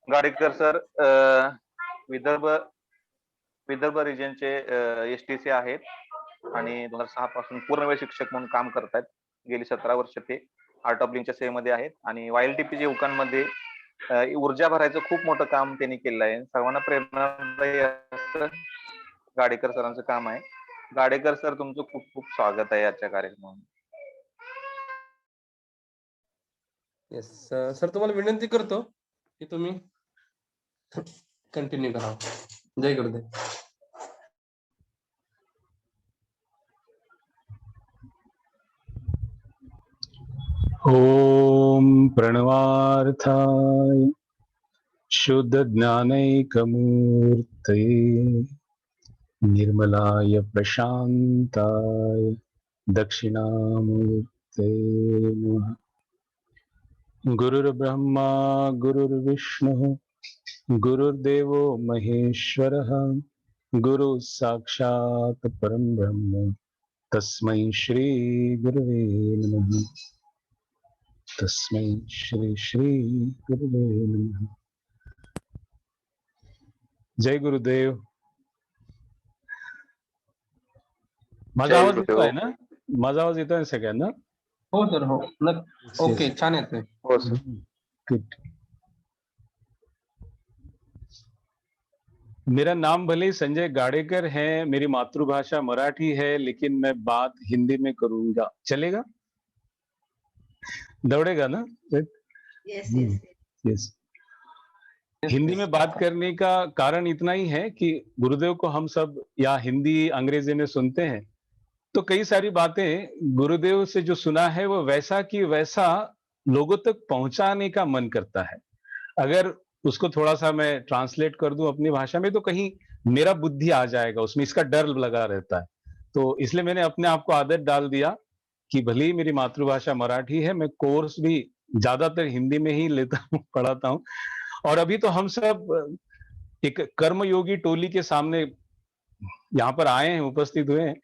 Gadekar sir Vidarbha Vidarbha रिजनचे STC आहेत आणि 2006 पासून पूर्णवेळ शिक्षक म्हणून काम करतायत. गेली 17 वर्ष ते आर्ट ऑफ लिव्हिंगच्या सेवेमध्ये आहेत आणि YLTP युवकांमध्ये ऊर्जा भरायचं खूप मोठं काम त्यांनी केलेलं आहे. सर्वांना प्रेरणादायी असं गाडेकर सरांचं काम आहे. गाडेकर सर, तुमचं खूप खूप स्वागत आहे आजच्या कार्यक्रमात. येस सर, तुम्हाला विनंती करतो की तुम्ही कंटिन्यू करा. जय गुरुदेव. ओम प्रणवार्थाय शुद्ध ज्ञानैकमूर्तये निर्मलाय प्रशांताय दक्षिणामूर्ते नमः. गुरुर्ब्रह्मा गुरुर्विष्णुः गुरुर्देवो महेश्वरः गुरु साक्षात् परं ब्रह्म तस्मै श्री गुरुवे नमः. तस्मै श्री श्री गुरुवे नमः. जय गुरुदेव. माझा आवाज येतोय ना? माझा आवाज येतोय सगळ्यांना? हो सर, हो. ओके, छान येतोय. हो सर. मेरा नाम भले ही संजय गाडेकर है, मेरी मातृभाषा मराठी है, लेकिन मैं बात हिंदी में करूंगा. चलेगा? दौड़ेगा ना? Yes yes yes. हिंदी में बात करने का कारण इतना ही है कि गुरुदेव को हम सब या हिंदी अंग्रेजी में सुनते हैं, तो कई सारी बातें गुरुदेव से जो सुना है वो वैसा की वैसा लोगों तक पहुंचाने का मन करता है. अगर उसको थोड़ा सा मैं ट्रांसलेट कर दूं अपनी भाषा में तो कहीं मेरा बुद्धि आ जाएगा उसमें, इसका डर लगा रहता है. तो इसलिए मैंने अपने आप को आदत डाल दिया कि भले ही मेरी मातृभाषा मराठी है, मैं कोर्स भी ज्यादातर हिंदी में ही लेता हूँ, पढ़ाता हूँ. और अभी तो हम सब एक कर्मयोगी टोली के सामने यहाँ पर आए हैं, उपस्थित हुए हैं,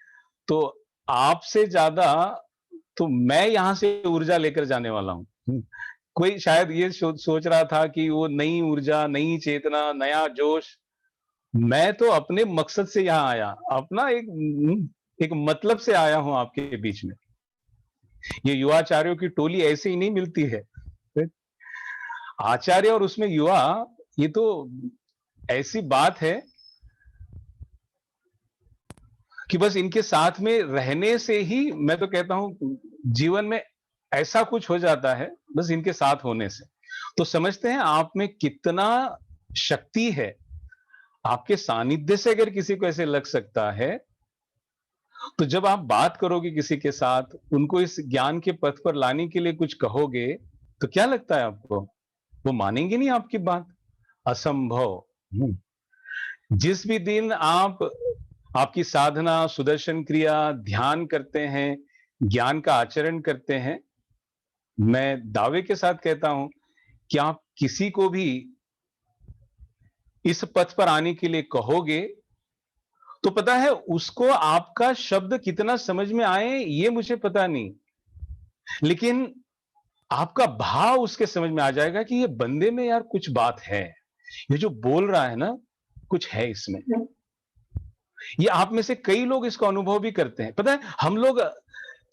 तो आपसे ज्यादा तो मैं यहाँ से ऊर्जा लेकर जाने वाला हूँ. कोई शायद ये सोच रहा था कि वो नई ऊर्जा, नई चेतना, नया जोश. मैं तो अपने मकसद से यहाँ आया, अपना एक मतलब से आया हूँ आपके बीच में. ये युवाचार्यों की टोली ऐसे ही नहीं मिलती है. आचार्य और उसमें युवा, ये तो ऐसी बात है कि बस इनके साथ में रहने से ही मैं तो कहता हूं जीवन में ऐसा कुछ हो जाता है, बस इनके साथ होने से. तो समझते हैं आप में कितना शक्ति है. आपके सानिध्य से अगर किसी को ऐसे लग सकता है, तो जब आप बात करोगे किसी के साथ, उनको इस ज्ञान के पथ पर लाने के लिए कुछ कहोगे, तो क्या लगता है आपको? वो मानेंगे नहीं आपकी बात. असंभव. जिस भी दिन आप आपकी साधना, सुदर्शन क्रिया, ध्यान करते हैं, ज्ञान का आचरण करते हैं, मैं दावे के साथ कहता हूं कि आप किसी को भी इस पथ पर आने के लिए कहोगे, तो पता है उसको आपका शब्द कितना समझ में आए ये मुझे पता नहीं, लेकिन आपका भाव उसके समझ में आ जाएगा कि ये बंदे में यार कुछ बात है, ये जो बोल रहा है ना कुछ है इसमें. ये आप में से कई लोग इसको अनुभव भी करते हैं. पता है हम लोग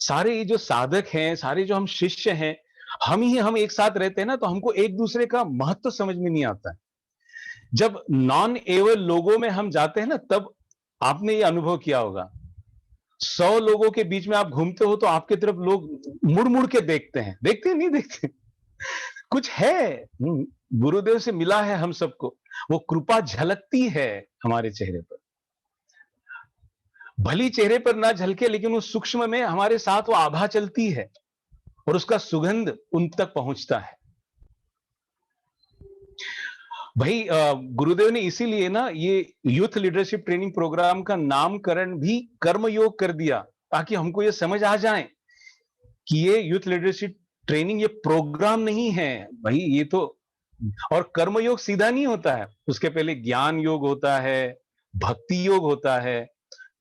सारे ये जो साधक हैं, सारे जो हम शिष्य हैं, हम एक साथ रहते हैं ना, तो हमको एक दूसरे का महत्व समझ में नहीं आता है. जब नॉन एवल लोगों में हम जाते हैं ना, तब आपने ये अनुभव किया होगा. 100 लोगों के बीच में आप घूमते हो तो आपके तरफ लोग मुड़ मुड़ के देखते हैं. नहीं देखते? कुछ है. गुरुदेव से मिला है हम सबको, वो कृपा झलकती है हमारे चेहरे पर. भली चेहरे पर ना झलके, लेकिन उस सूक्ष्म में हमारे साथ वो आभा चलती है और उसका सुगंध उन तक पहुंचता है. भाई गुरुदेव ने इसीलिए ना ये यूथ लीडरशिप ट्रेनिंग प्रोग्राम का नामकरण भी कर्मयोग कर दिया, ताकि हमको ये समझ आ जाए कि ये यूथ लीडरशिप ट्रेनिंग ये प्रोग्राम नहीं है भाई, ये तो. और कर्मयोग सीधा नहीं होता है, उसके पहले ज्ञान योग होता है, भक्ति योग होता है,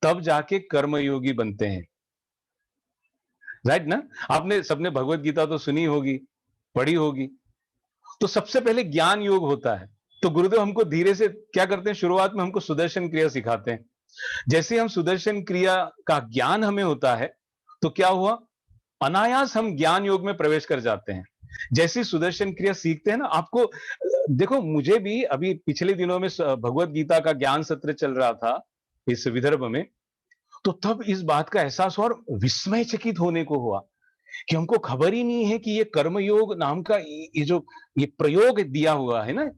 तब जाके कर्मयोगी बनते हैं. राइट ना? आपने सबने भगवत गीता तो सुनी होगी, पढ़ी होगी. तो सबसे पहले ज्ञान योग होता है, तो गुरुदेव हमको धीरे से क्या करते हैं, शुरुआत में हमको सुदर्शन क्रिया सिखाते हैं। जैसे हम सुदर्शन क्रिया का ज्ञान हमें होता है, तो क्या हुआ, अनायास हम ज्ञान योग में प्रवेश कर जाते हैं। जैसी सुदर्शन क्रिया सीखते हैं ना, आपको देखो, मुझे भी अभी पिछले दिनों में भगवत गीता का ज्ञान सत्र चल रहा था इस विदर्भ में, तो तब इस बात का एहसास हुआ और विस्मय चकित होने को हुआ कि हमको खबर ही नहीं है कि ये कर्मयोग नाम का ये जो ये प्रयोग दिया हुआ है ना,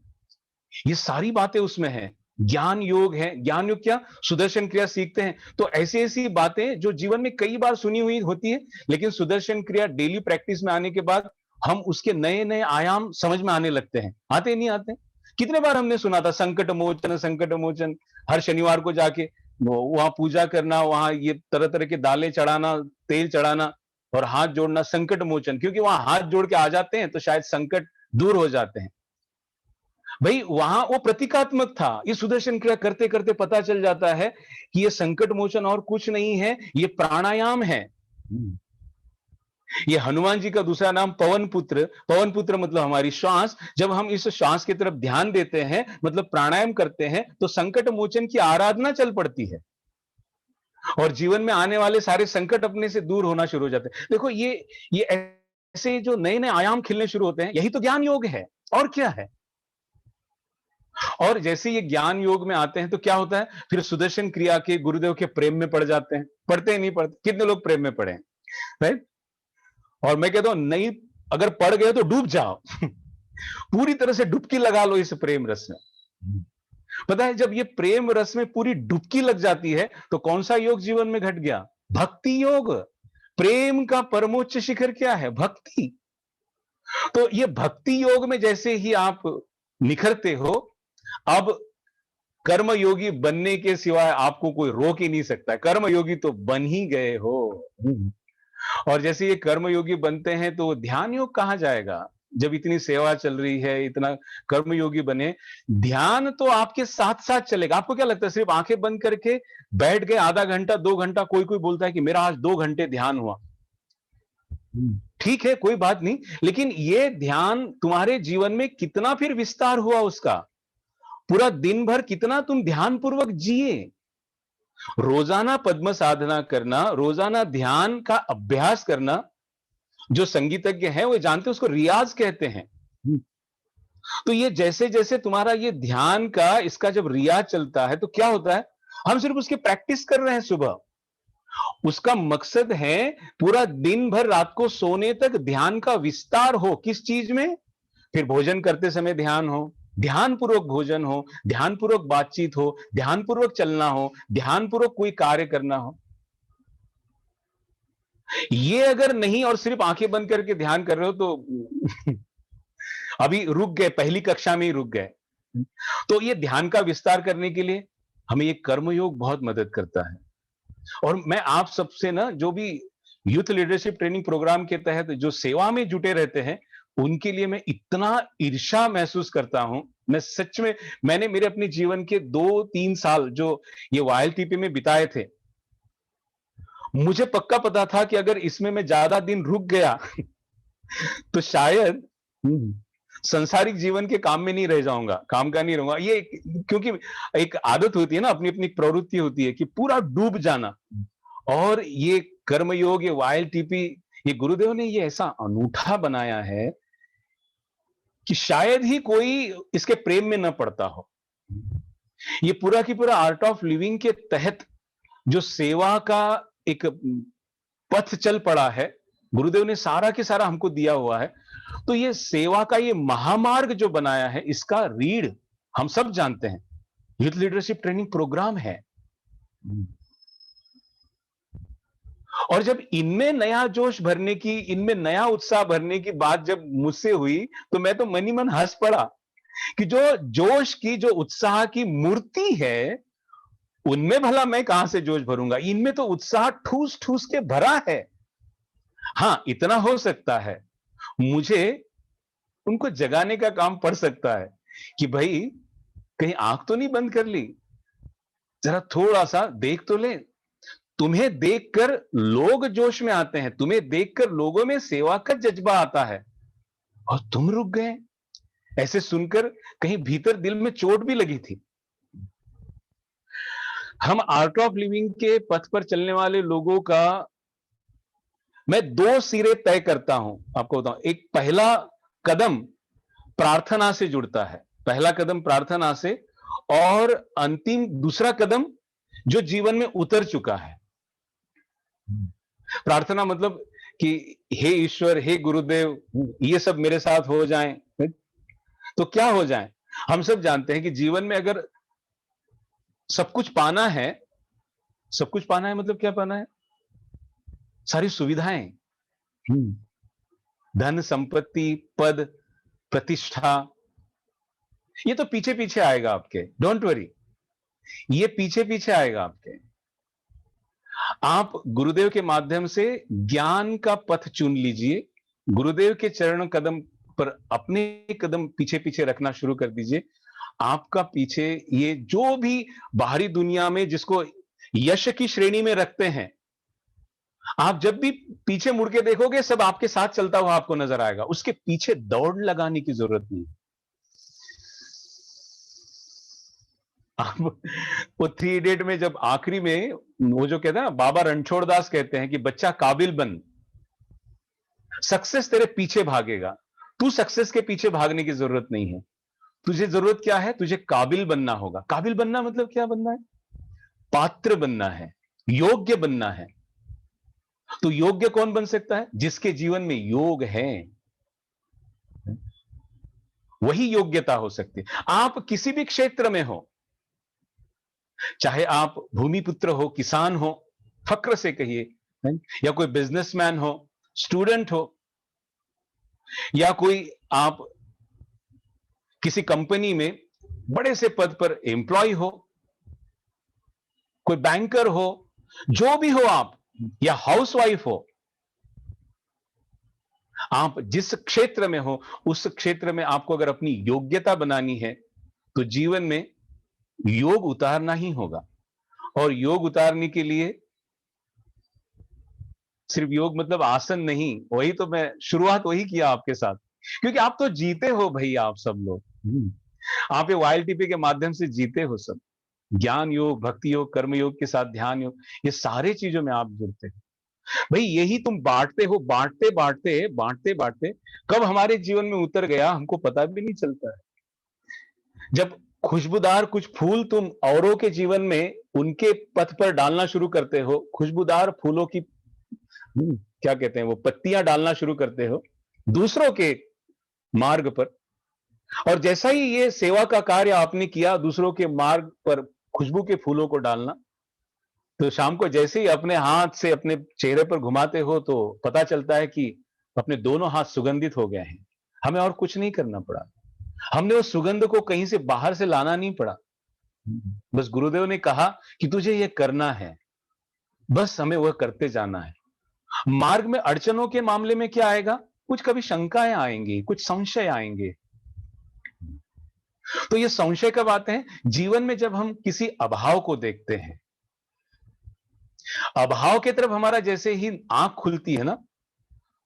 ये सारी बातें उसमें है। ज्ञान योग है, ज्ञान योग क्या, सुदर्शन क्रिया सीखते हैं तो ऐसी ऐसी बातें जो जीवन में कई बार सुनी हुई होती है, लेकिन सुदर्शन क्रिया डेली प्रैक्टिस में आने के बाद हम उसके नए नए आयाम समझ में आने लगते हैं। आते नहीं आते? कितने बार हमने सुना था संकट मोचन, संकट मोचन, हर शनिवार को जाके वहां पूजा करना, वहां ये तरह तरह के दालें चढ़ाना, तेल चढ़ाना और हाथ जोड़ना, संकट मोचन, क्योंकि वहां हाथ जोड़ के आ जाते हैं तो शायद संकट दूर हो जाते हैं। भाई वहां वो प्रतीकात्मक था। ये सुदर्शन क्रिया करते करते पता चल जाता है कि ये संकट मोचन और कुछ नहीं है, ये प्राणायाम है। ये हनुमान जी का दूसरा नाम पवन पुत्र, पवन पुत्र मतलब हमारी श्वास। जब हम इस श्वास की तरफ ध्यान देते हैं, मतलब प्राणायाम करते हैं, तो संकट मोचन की आराधना चल पड़ती है और जीवन में आने वाले सारे संकट अपने से दूर होना शुरू हो जाते हैं। देखो ये ऐसे जो नए नए आयाम खिलने शुरू होते हैं, यही तो ज्ञान योग है, और क्या है। और जैसे ये ज्ञान योग में आते हैं तो क्या होता है, फिर सुदर्शन क्रिया के गुरुदेव के प्रेम में पड़ जाते हैं। पढ़ते हैं, नहीं पढ़ते? कितने लोग प्रेम में पड़े हैं, राइट? और मैं कहता हूं नहीं, अगर पड़ गए तो डूब जाओ पूरी तरह से डुबकी लगा लो इस प्रेम रस में। पता है, जब ये प्रेम रस में पूरी डुबकी लग जाती है तो कौन सा योग जीवन में घट गया? भक्ति योग। प्रेम का परमोच्च शिखर क्या है? भक्ति। तो ये भक्ति योग में जैसे ही आप निखरते हो, अब कर्मयोगी बनने के सिवाय आपको कोई रोक ही नहीं सकता। कर्मयोगी तो बन ही गए हो। और जैसे ये कर्मयोगी बनते हैं तो ध्यान योग कहां जाएगा? जब इतनी सेवा चल रही है, इतना कर्मयोगी बने, ध्यान तो आपके साथ साथ चलेगा। आपको क्या लगता है सिर्फ आंखें बंद करके बैठ गए आधा घंटा 2 घंटा, कोई कोई बोलता है कि मेरा आज 2 घंटे ध्यान हुआ, ठीक है, कोई बात नहीं, लेकिन ये ध्यान तुम्हारे जीवन में कितना फिर विस्तार हुआ उसका? पूरा दिन भर कितना तुम ध्यान पूर्वक जिए? रोजाना पद्म साधना करना, रोजाना ध्यान का अभ्यास करना, जो संगीतज्ञ हैं वो जानते हैं, उसको रियाज कहते हैं। तो ये जैसे जैसे तुम्हारा ये ध्यान का इसका जब रियाज चलता है तो क्या होता है, हम सिर्फ उसकी प्रैक्टिस कर रहे हैं सुबह। उसका मकसद है पूरा दिन भर रात को सोने तक ध्यान का विस्तार हो। किस चीज में? फिर भोजन करते समय ध्यान हो, ध्यानपूर्वक भोजन हो, ध्यानपूर्वक बातचीत हो, ध्यानपूर्वक चलना हो, ध्यानपूर्वक कोई कार्य करना हो। ये अगर नहीं और सिर्फ आंखें बंद करके ध्यान कर रहे हो तो अभी रुक गए, पहली कक्षा में ही रुक गए। तो ये ध्यान का विस्तार करने के लिए हमें ये कर्मयोग बहुत मदद करता है। और मैं आप सबसे ना, जो भी यूथ लीडरशिप ट्रेनिंग प्रोग्राम के तहत जो सेवा में जुटे रहते हैं, उनके लिए मैं इतना ईर्ष्या महसूस करता हूं। मैं सच में, मैंने मेरे अपने जीवन के 2-3 साल जो ये वाईएलटीपी में बिताए थे, मुझे पक्का पता था कि अगर इसमें मैं ज्यादा दिन रुक गया तो शायद संसारिक जीवन के काम में नहीं रह जाऊंगा, काम का नहीं रहूंगा। ये क्योंकि एक आदत होती है ना, अपनी अपनी प्रवृत्ति होती है कि पूरा डूब जाना। और ये कर्मयोग, ये वाईएलटीपी, ये गुरुदेव ने ये ऐसा अनूठा बनाया है कि शायद ही कोई इसके प्रेम में न पड़ता हो। ये पूरा की पूरा आर्ट ऑफ लिविंग के तहत जो सेवा का एक पथ चल पड़ा है, गुरुदेव ने सारा के सारा हमको दिया हुआ है। तो ये सेवा का ये महामार्ग जो बनाया है, इसका रीढ़ हम सब जानते हैं, यूथ लीडरशिप ट्रेनिंग प्रोग्राम है। और जब इनमें नया जोश भरने की, इनमें नया उत्साह भरने की बात जब मुझसे हुई, तो मैं तो मन ही मन हंस पड़ा कि जो जोश की, जो उत्साह की मूर्ति है, उनमें भला मैं कहां से जोश भरूंगा? इनमें तो उत्साह ठूस ठूस के भरा है। हां, इतना हो सकता है, मुझे उनको जगाने का काम पड़ सकता है कि भाई कहीं आंख तो नहीं बंद कर ली, जरा थोड़ा सा देख तो ले। तुम्हें देखकर लोग जोश में आते हैं, तुम्हें देखकर लोगों में सेवा का जज्बा आता है, और तुम रुक गए। ऐसे सुनकर कहीं भीतर दिल में चोट भी लगी थी। हम आर्ट ऑफ लिविंग के पथ पर चलने वाले लोगों का मैं 2 सिरे तय करता हूं, आपको बताऊं। एक पहला कदम प्रार्थना से जुड़ता है, पहला कदम प्रार्थना से, और अंतिम दूसरा कदम जो जीवन में उतर चुका है। प्रार्थना मतलब कि हे ईश्वर, हे गुरुदेव, ये सब मेरे साथ हो जाएं। तो क्या हो जाए? हम सब जानते हैं कि जीवन में अगर सब कुछ पाना है, सब कुछ पाना है मतलब क्या पाना है? सारी सुविधाएं, धन, संपत्ति, पद, प्रतिष्ठा, ये तो पीछे पीछे आएगा आपके, डोंट वरी, ये पीछे पीछे आएगा आपके। आप गुरुदेव के माध्यम से ज्ञान का पथ चुन लीजिए, गुरुदेव के चरण कदम पर अपने कदम पीछे पीछे रखना शुरू कर दीजिए। आपका पीछे ये जो भी बाहरी दुनिया में जिसको यश की श्रेणी में रखते हैं, आप जब भी पीछे मुड़ के देखोगे सब आपके साथ चलता हुआ आपको नजर आएगा। उसके पीछे दौड़ लगाने की जरूरत नहीं। आप वो 3 इडियट में जब आखिरी में वो जो कहते हैं ना, बाबा रणछोड़ दास कहते हैं कि बच्चा काबिल बन, सक्सेस तेरे पीछे भागेगा। तू सक्सेस के पीछे भागने की जरूरत नहीं है। तुझे जरूरत क्या है? तुझे काबिल बनना होगा। काबिल बनना मतलब क्या बनना है? पात्र बनना है, योग्य बनना है। तो योग्य कौन बन सकता है? जिसके जीवन में योग है, वही योग्यता हो सकती है। आप किसी भी क्षेत्र में हो, चाहे आप भूमिपुत्र हो, किसान हो, फक्र से कहिए, या कोई बिजनेसमैन हो, स्टूडेंट हो, या कोई आप किसी कंपनी में बड़े से पद पर एम्प्लॉय हो, कोई बैंकर हो, जो भी हो आप, या हाउसवाइफ हो, आप जिस क्षेत्र में हो उस क्षेत्र में आपको अगर अपनी योग्यता बनानी है तो जीवन में योग उतारना ही होगा। और योग उतारने के लिए सिर्फ योग मतलब आसन नहीं, वही तो मैं शुरुआत वही किया आपके साथ, क्योंकि आप तो जीते हो भाई, आप सब लोग आप ये YLTP के माध्यम से जीते हो सब। ज्ञान योग, भक्ति योग, कर्म योग के साथ ध्यान योग, ये सारे चीजों में आप जुड़ते हो भाई। यही तुम बांटते हो, बांटते बांटते बांटते बांटते कब हमारे जीवन में उतर गया हमको पता भी नहीं चलता है। जब खुशबूदार कुछ फूल तुम औरों के जीवन में उनके पथ पर डालना शुरू करते हो, खुशबूदार फूलों की क्या कहते हैं वो पत्तियां डालना शुरू करते हो दूसरों के मार्ग पर, और जैसा ही ये सेवा का कार्य आपने किया दूसरों के मार्ग पर खुशबू के फूलों को डालना, तो शाम को जैसे ही अपने हाथ से अपने चेहरे पर घुमाते हो तो पता चलता है कि अपने दोनों हाथ सुगंधित हो गए हैं। हमें और कुछ नहीं करना पड़ा, हमने उस सुगंध को कहीं से बाहर से लाना नहीं पड़ा। बस गुरुदेव ने कहा कि तुझे यह करना है, बस हमें वह करते जाना है। मार्ग में अड़चनों के मामले में क्या आएगा? कुछ कभी शंकाएं आएंगी, कुछ संशय आएंगे। तो ये संशय कब आते हैं? जीवन में जब हम किसी अभाव को देखते हैं। अभाव की तरफ हमारा जैसे ही आंख खुलती है ना,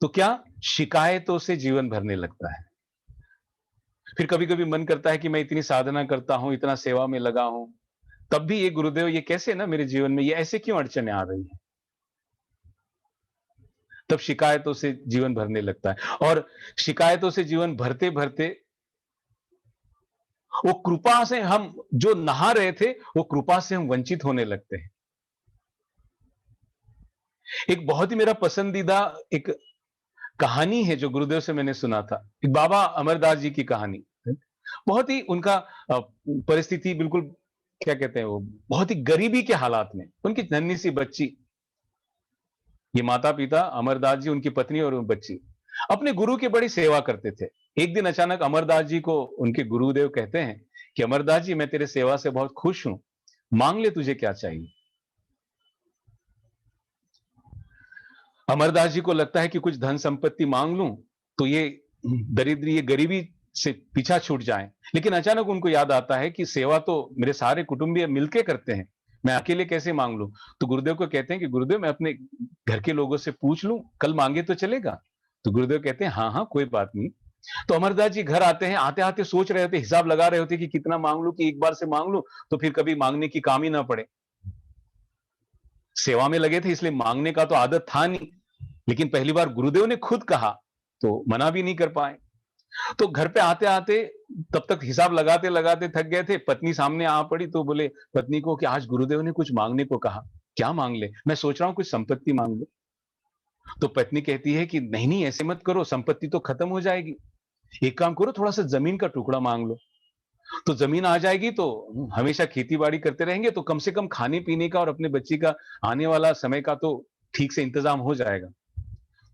तो क्या शिकायतों से जीवन भरने लगता है। फिर कभी कभी मन करता है कि मैं इतनी साधना करता हूं, इतना सेवा में लगा हूं, तब भी ये गुरुदेव ये कैसे ना मेरे जीवन में ये ऐसे क्यों अड़चने आ रही है। तब शिकायतों से जीवन भरने लगता है, और शिकायतों से जीवन भरते भरते वो कृपा से हम जो नहा रहे थे वो कृपा से हम वंचित होने लगते हैं। एक बहुत ही मेरा पसंदीदा एक कहानी है जो गुरुदेव से मैंने सुना था, एक बाबा अमरदास जी की कहानी। बहुत ही उनका परिस्थिति बिल्कुल क्या कहते हैं वो बहुत ही गरीबी के हालात में, उनकी नन्ही सी बच्ची, ये माता पिता अमरदास जी, उनकी पत्नी और बच्ची अपने गुरु की बड़ी सेवा करते थे। एक दिन अचानक अमरदास जी को उनके गुरुदेव कहते हैं कि अमरदास जी मैं तेरे सेवा से बहुत खुश हूं, मांग ले तुझे क्या चाहिए। अमरदास जी को लगता है कि कुछ धन संपत्ति मांग लूं तो ये दरिद्री, ये गरीबी से पीछा छूट जाए, लेकिन अचानक उनको याद आता है कि सेवा तो मेरे सारे कुटुंबीय मिलके करते हैं, मैं अकेले कैसे मांग लूं। तो गुरुदेव को कहते हैं कि गुरुदेव मैं अपने घर के लोगों से पूछ लूं, कल मांगे तो चलेगा। तो गुरुदेव कहते हैं हाँ हाँ कोई बात नहीं, तो अमरदास जी घर आते हैं, आते आते सोच रहे होते, हिसाब लगा रहे होते कि कितना मांग लूं कि एक बार से मांग लूं तो फिर कभी मांगने की काम ही ना पड़े। सेवा में लगे थे इसलिए मांगने का तो आदत था नहीं, लेकिन पहली बार गुरुदेव ने खुद कहा तो मना भी नहीं कर पाए। तो घर पे आते आते तब तक हिसाब लगाते लगाते थक गए थे। पत्नी सामने आ पड़ी तो बोले पत्नी को कि आज गुरुदेव ने कुछ मांगने को कहा, क्या मांग ले? मैं सोच रहा हूं कुछ संपत्ति मांग लो। तो पत्नी कहती है कि नहीं नहीं ऐसे मत करो, संपत्ति तो खत्म हो जाएगी। एक काम करो, थोड़ा सा जमीन का टुकड़ा मांग लो, तो जमीन आ जाएगी तो हमेशा खेती बाड़ी करते रहेंगे, तो कम से कम खाने पीने का और अपने बच्ची का आने वाला समय का तो ठीक से इंतजाम हो जाएगा।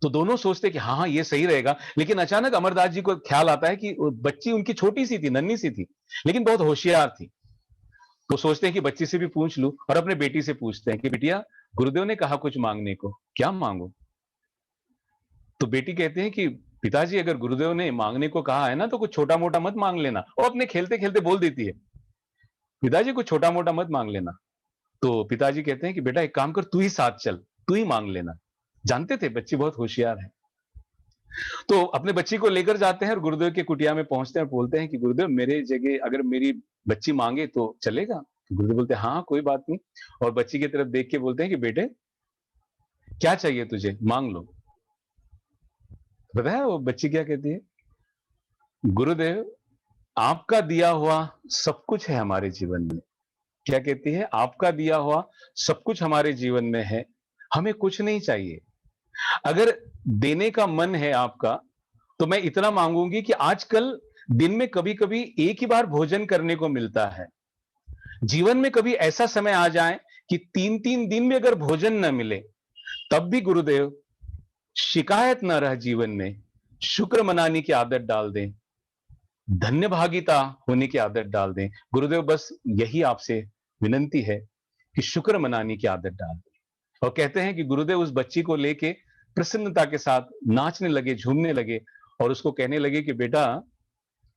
तो दोनों सोचते कि हाँ हाँ ये सही रहेगा। लेकिन अचानक अमरदास जी को ख्याल आता है कि वो बच्ची उनकी छोटी सी थी, नन्ही सी थी, लेकिन बहुत होशियार थी। तो सोचते हैं कि बच्ची से भी पूछ लूं, और अपने बेटी से पूछते हैं कि बिटिया गुरुदेव ने कहा कुछ मांगने को, क्या मांगो? तो बेटी कहते हैं कि पिताजी अगर गुरुदेव ने मांगने को कहा है ना तो कुछ छोटा मोटा मत मांग लेना। और अपने खेलते खेलते बोल देती है, पिताजी कुछ छोटा मोटा मत मांग लेना। तो पिताजी कहते हैं कि बेटा एक काम कर, तू ही साथ चल, तू ही मांग लेना। जानते थे बच्ची बहुत होशियार है। तो अपने बच्ची को लेकर जाते हैं और गुरुदेव के कुटिया में पहुंचते हैं और बोलते हैं कि गुरुदेव मेरे जगह अगर मेरी बच्ची मांगे तो चलेगा? तो गुरुदेव बोलते हैं हाँ कोई बात नहीं, और बच्ची की तरफ देख के बोलते हैं कि बेटे क्या चाहिए तुझे, मांग लो। पता है वो बच्ची क्या कहती है? गुरुदेव आपका दिया हुआ सब कुछ है हमारे जीवन में। क्या कहती है? आपका दिया हुआ सब कुछ हमारे जीवन में है, हमें कुछ नहीं चाहिए। अगर देने का मन है आपका तो मैं इतना मांगूंगी कि आजकल दिन में कभी कभी एक ही बार भोजन करने को मिलता है। जीवन में कभी ऐसा समय आ जाए कि 3-3 दिन में अगर भोजन न मिले तब भी गुरुदेव शिकायत न रह जीवन में, शुक्र मनाने की आदत डाल दें, धन्य भागिता होने की आदत डाल दें। गुरुदेव बस यही आपसे विनंती है कि शुक्र मनाने की आदत डाल दें। और कहते हैं कि गुरुदेव उस बच्ची को लेके प्रसन्नता के साथ नाचने लगे, झूमने लगे और उसको कहने लगे कि बेटा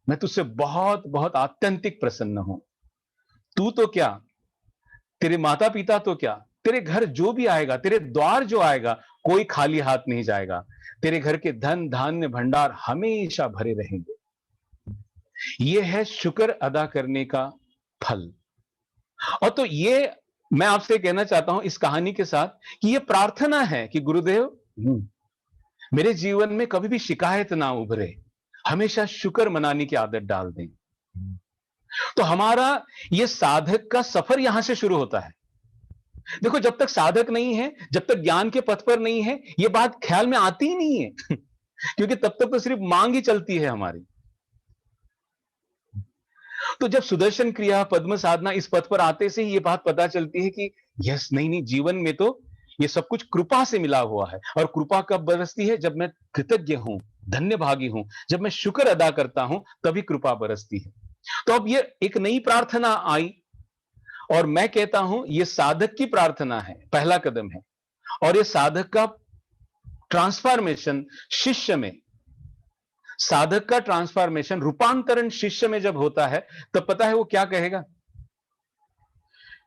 मैं तुझसे बहुत बहुत आत्यंतिक प्रसन्न हूं। तू तो क्या, तेरे माता पिता तो क्या, तेरे घर जो भी आएगा, तेरे द्वार जो आएगा, कोई खाली हाथ नहीं जाएगा। तेरे घर के धन धान्य भंडार हमेशा भरे रहेंगे। यह है शुक्र अदा करने का फल। और तो ये मैं आपसे कहना चाहता हूं इस कहानी के साथ कि यह प्रार्थना है कि गुरुदेव मेरे जीवन में कभी भी शिकायत ना उभरे, हमेशा शुक्र मनाने की आदत डाल दें। तो हमारा यह साधक का सफर यहां से शुरू होता है। देखो जब तक साधक नहीं है, जब तक ज्ञान के पथ पर नहीं है, यह बात ख्याल में आती ही नहीं है क्योंकि तब तक तो सिर्फ मांग ही चलती है हमारी। तो जब सुदर्शन क्रिया, पद्म साधना इस पथ पर आते से ही यह बात पता चलती है कि यस नहीं नहीं, जीवन में तो ये सब कुछ कृपा से मिला हुआ है। और कृपा कब बरसती है? जब मैं कृतज्ञ हूं, धन्य भागी हूं, जब मैं शुक्र अदा करता हूं, तभी कृपा बरसती है। तो अब ये एक नई प्रार्थना आई और मैं कहता हूं ये साधक की प्रार्थना है, पहला कदम है। और ये साधक का ट्रांसफॉर्मेशन शिष्य में, साधक का ट्रांसफॉर्मेशन, रूपांतरण शिष्य में जब होता है तब पता है वो क्या कहेगा?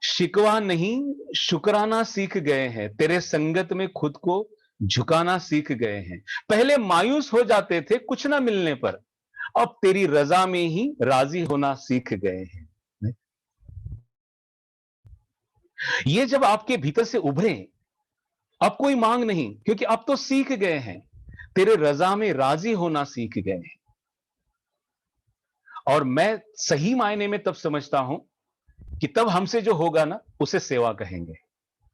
शिकवा नहीं शुक्राना सीख गए हैं, तेरे संगत में खुद को झुकाना सीख गए हैं। पहले मायूस हो जाते थे कुछ ना मिलने पर, अब तेरी रजा में ही राजी होना सीख गए हैं। ये जब आपके भीतर से उभरे, अब कोई मांग नहीं, क्योंकि अब तो सीख गए हैं, तेरे रजा में राजी होना सीख गए हैं। और मैं सही मायने में तब समझता हूं कि तब हमसे जो होगा ना उसे सेवा कहेंगे।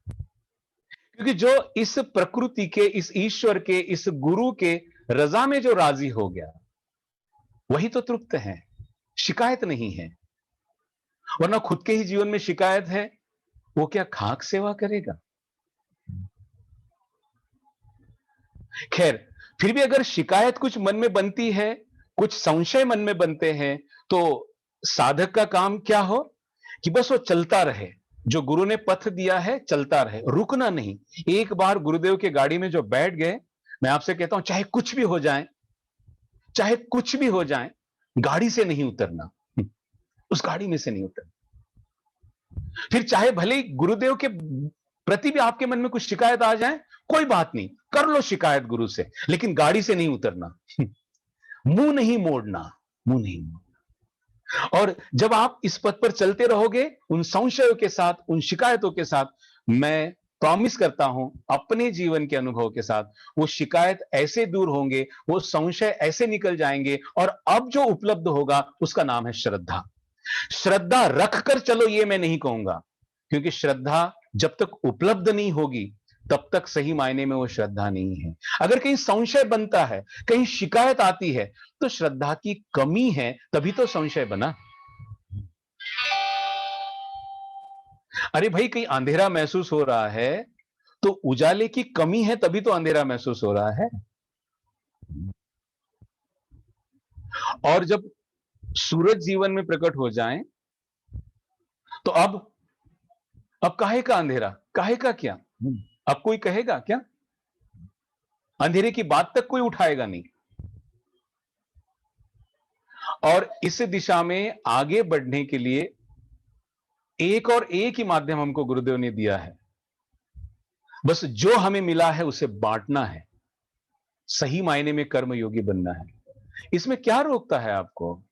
क्योंकि जो इस प्रकृति के, इस ईश्वर के, इस गुरु के रजा में जो राजी हो गया वही तो तृप्त है, शिकायत नहीं है। वरना खुद के ही जीवन में शिकायत है, वो क्या खाक सेवा करेगा? खैर, फिर भी अगर शिकायत कुछ मन में बनती है, कुछ संशय मन में बनते हैं, तो साधक का काम क्या हो कि बस वो चलता रहे, जो गुरु ने पथ दिया है चलता रहे, रुकना नहीं। एक बार गुरुदेव के गाड़ी में जो बैठ गए, मैं आपसे कहता हूं चाहे कुछ भी हो जाए, चाहे कुछ भी हो जाए, गाड़ी से नहीं उतरना, उस गाड़ी में से नहीं उतरना। फिर चाहे भले ही गुरुदेव के प्रति भी आपके मन में कुछ शिकायत आ जाए, कोई बात नहीं, कर लो शिकायत गुरु से, लेकिन गाड़ी से नहीं उतरना। मुंह नहीं मोड़ना, मुंह नहीं मोड़ना। और जब आप इस पथ पर चलते रहोगे उन संशयों के साथ, उन शिकायतों के साथ, मैं प्रॉमिस करता हूं अपने जीवन के अनुभव के साथ, वो शिकायत ऐसे दूर होंगे, वो संशय ऐसे निकल जाएंगे, और अब जो उपलब्ध होगा उसका नाम है श्रद्धा। श्रद्धा रखकर चलो ये मैं नहीं कहूंगा, क्योंकि श्रद्धा जब तक उपलब्ध नहीं होगी तब तक सही मायने में वो श्रद्धा नहीं है। अगर कहीं संशय बनता है, कहीं शिकायत आती है, तो श्रद्धा की कमी है, तभी तो संशय बना। अरे भाई, कहीं अंधेरा महसूस हो रहा है तो उजाले की कमी है, तभी तो अंधेरा महसूस हो रहा है। और जब सूरज जीवन में प्रकट हो जाए तो अब काहे का अंधेरा, काहे का क्या? अब कोई कहेगा क्या? अंधेरे की बात तक कोई उठाएगा नहीं। और इस दिशा में आगे बढ़ने के लिए एक और एक ही माध्यम हमको गुरुदेव ने दिया है, बस जो हमें मिला है उसे बांटना है, सही मायने में कर्मयोगी बनना है। इसमें क्या रोकता है आपको?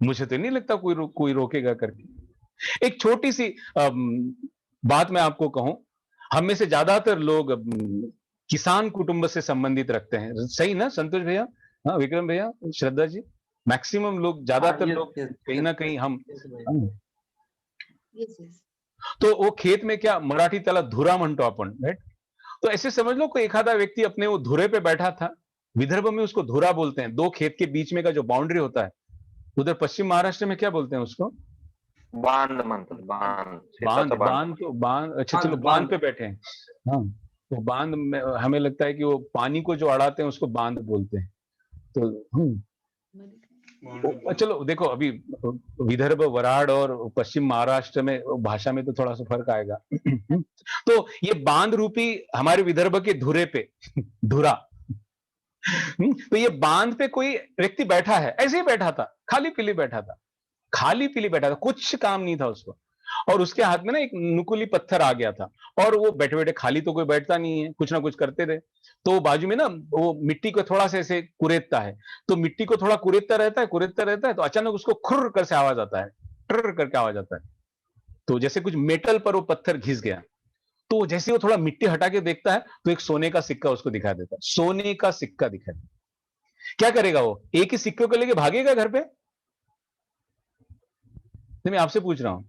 मुझे तो नहीं लगता कोई रोकेगा करके। एक छोटी सी बात मैं आपको कहूं, हम में से ज्यादातर लोग किसान कुटुंब से संबंधित रखते हैं, सही ना संतोष भैया? हाँ विक्रम भैया, श्रद्धा जी, मैक्सिमम लोग, ज्यादातर लोग कहीं ना कहीं हम Yes, yes. तो वो खेत में क्या मराठी त्याला धुरा म्हणतो आपण, राइट? तो ऐसे समझ लो कोई एखादा व्यक्ति अपने वो धुरे पे बैठा था, विदर्भ में उसको धुरा बोलते हैं, दो खेत के बीच में का जो बाउंड्री होता है। उधर पश्चिम महाराष्ट्र में क्या बोलते हैं उसको? बांध म्हणतात, बांध, बांध, शेताचा बांध तो बांध, अच्छा चलो बांध पे बैठे हैं। हाँ, तो बांध में हमें लगता है कि वो पानी को जो अड़ाते हैं उसको बांध बोलते हैं। तो चलो देखो, अभी विदर्भ, वराड और पश्चिम महाराष्ट्र में भाषा में तो थोड़ा सा फर्क आएगा। तो ये बांध रूपी हमारे विदर्भ के धुरे पे धुरा, तो ये बांध पे कोई व्यक्ति बैठा है, ऐसे ही बैठा था, खाली पीली बैठा था, खाली पीली बैठा था, कुछ काम नहीं था उसको, और उसके हाथ में ना एक नुकीली पत्थर आ गया था, और वो बैठे बैठे, खाली तो कोई बैठता नहीं है, कुछ ना कुछ करते रहे, तो बाजू में ना वो मिट्टी को थोड़ा सा ऐसे कुरेदता है, तो मिट्टी को थोड़ा कुरेदता रहता है, तो अचानक उसको खुर कर से आवाज आता है, ट्र करके आवाज आता है, तो जैसे कुछ मेटल पर वो पत्थर घिस गया। तो जैसे वो थोड़ा मिट्टी हटा के देखता है तो एक सोने का सिक्का उसको दिखा देता है, सोने का सिक्का दिखा देता है। क्या करेगा वो? एक ही सिक्के को लेके भागेगा घर पे? नहीं, मैं आपसे पूछ रहा हूं,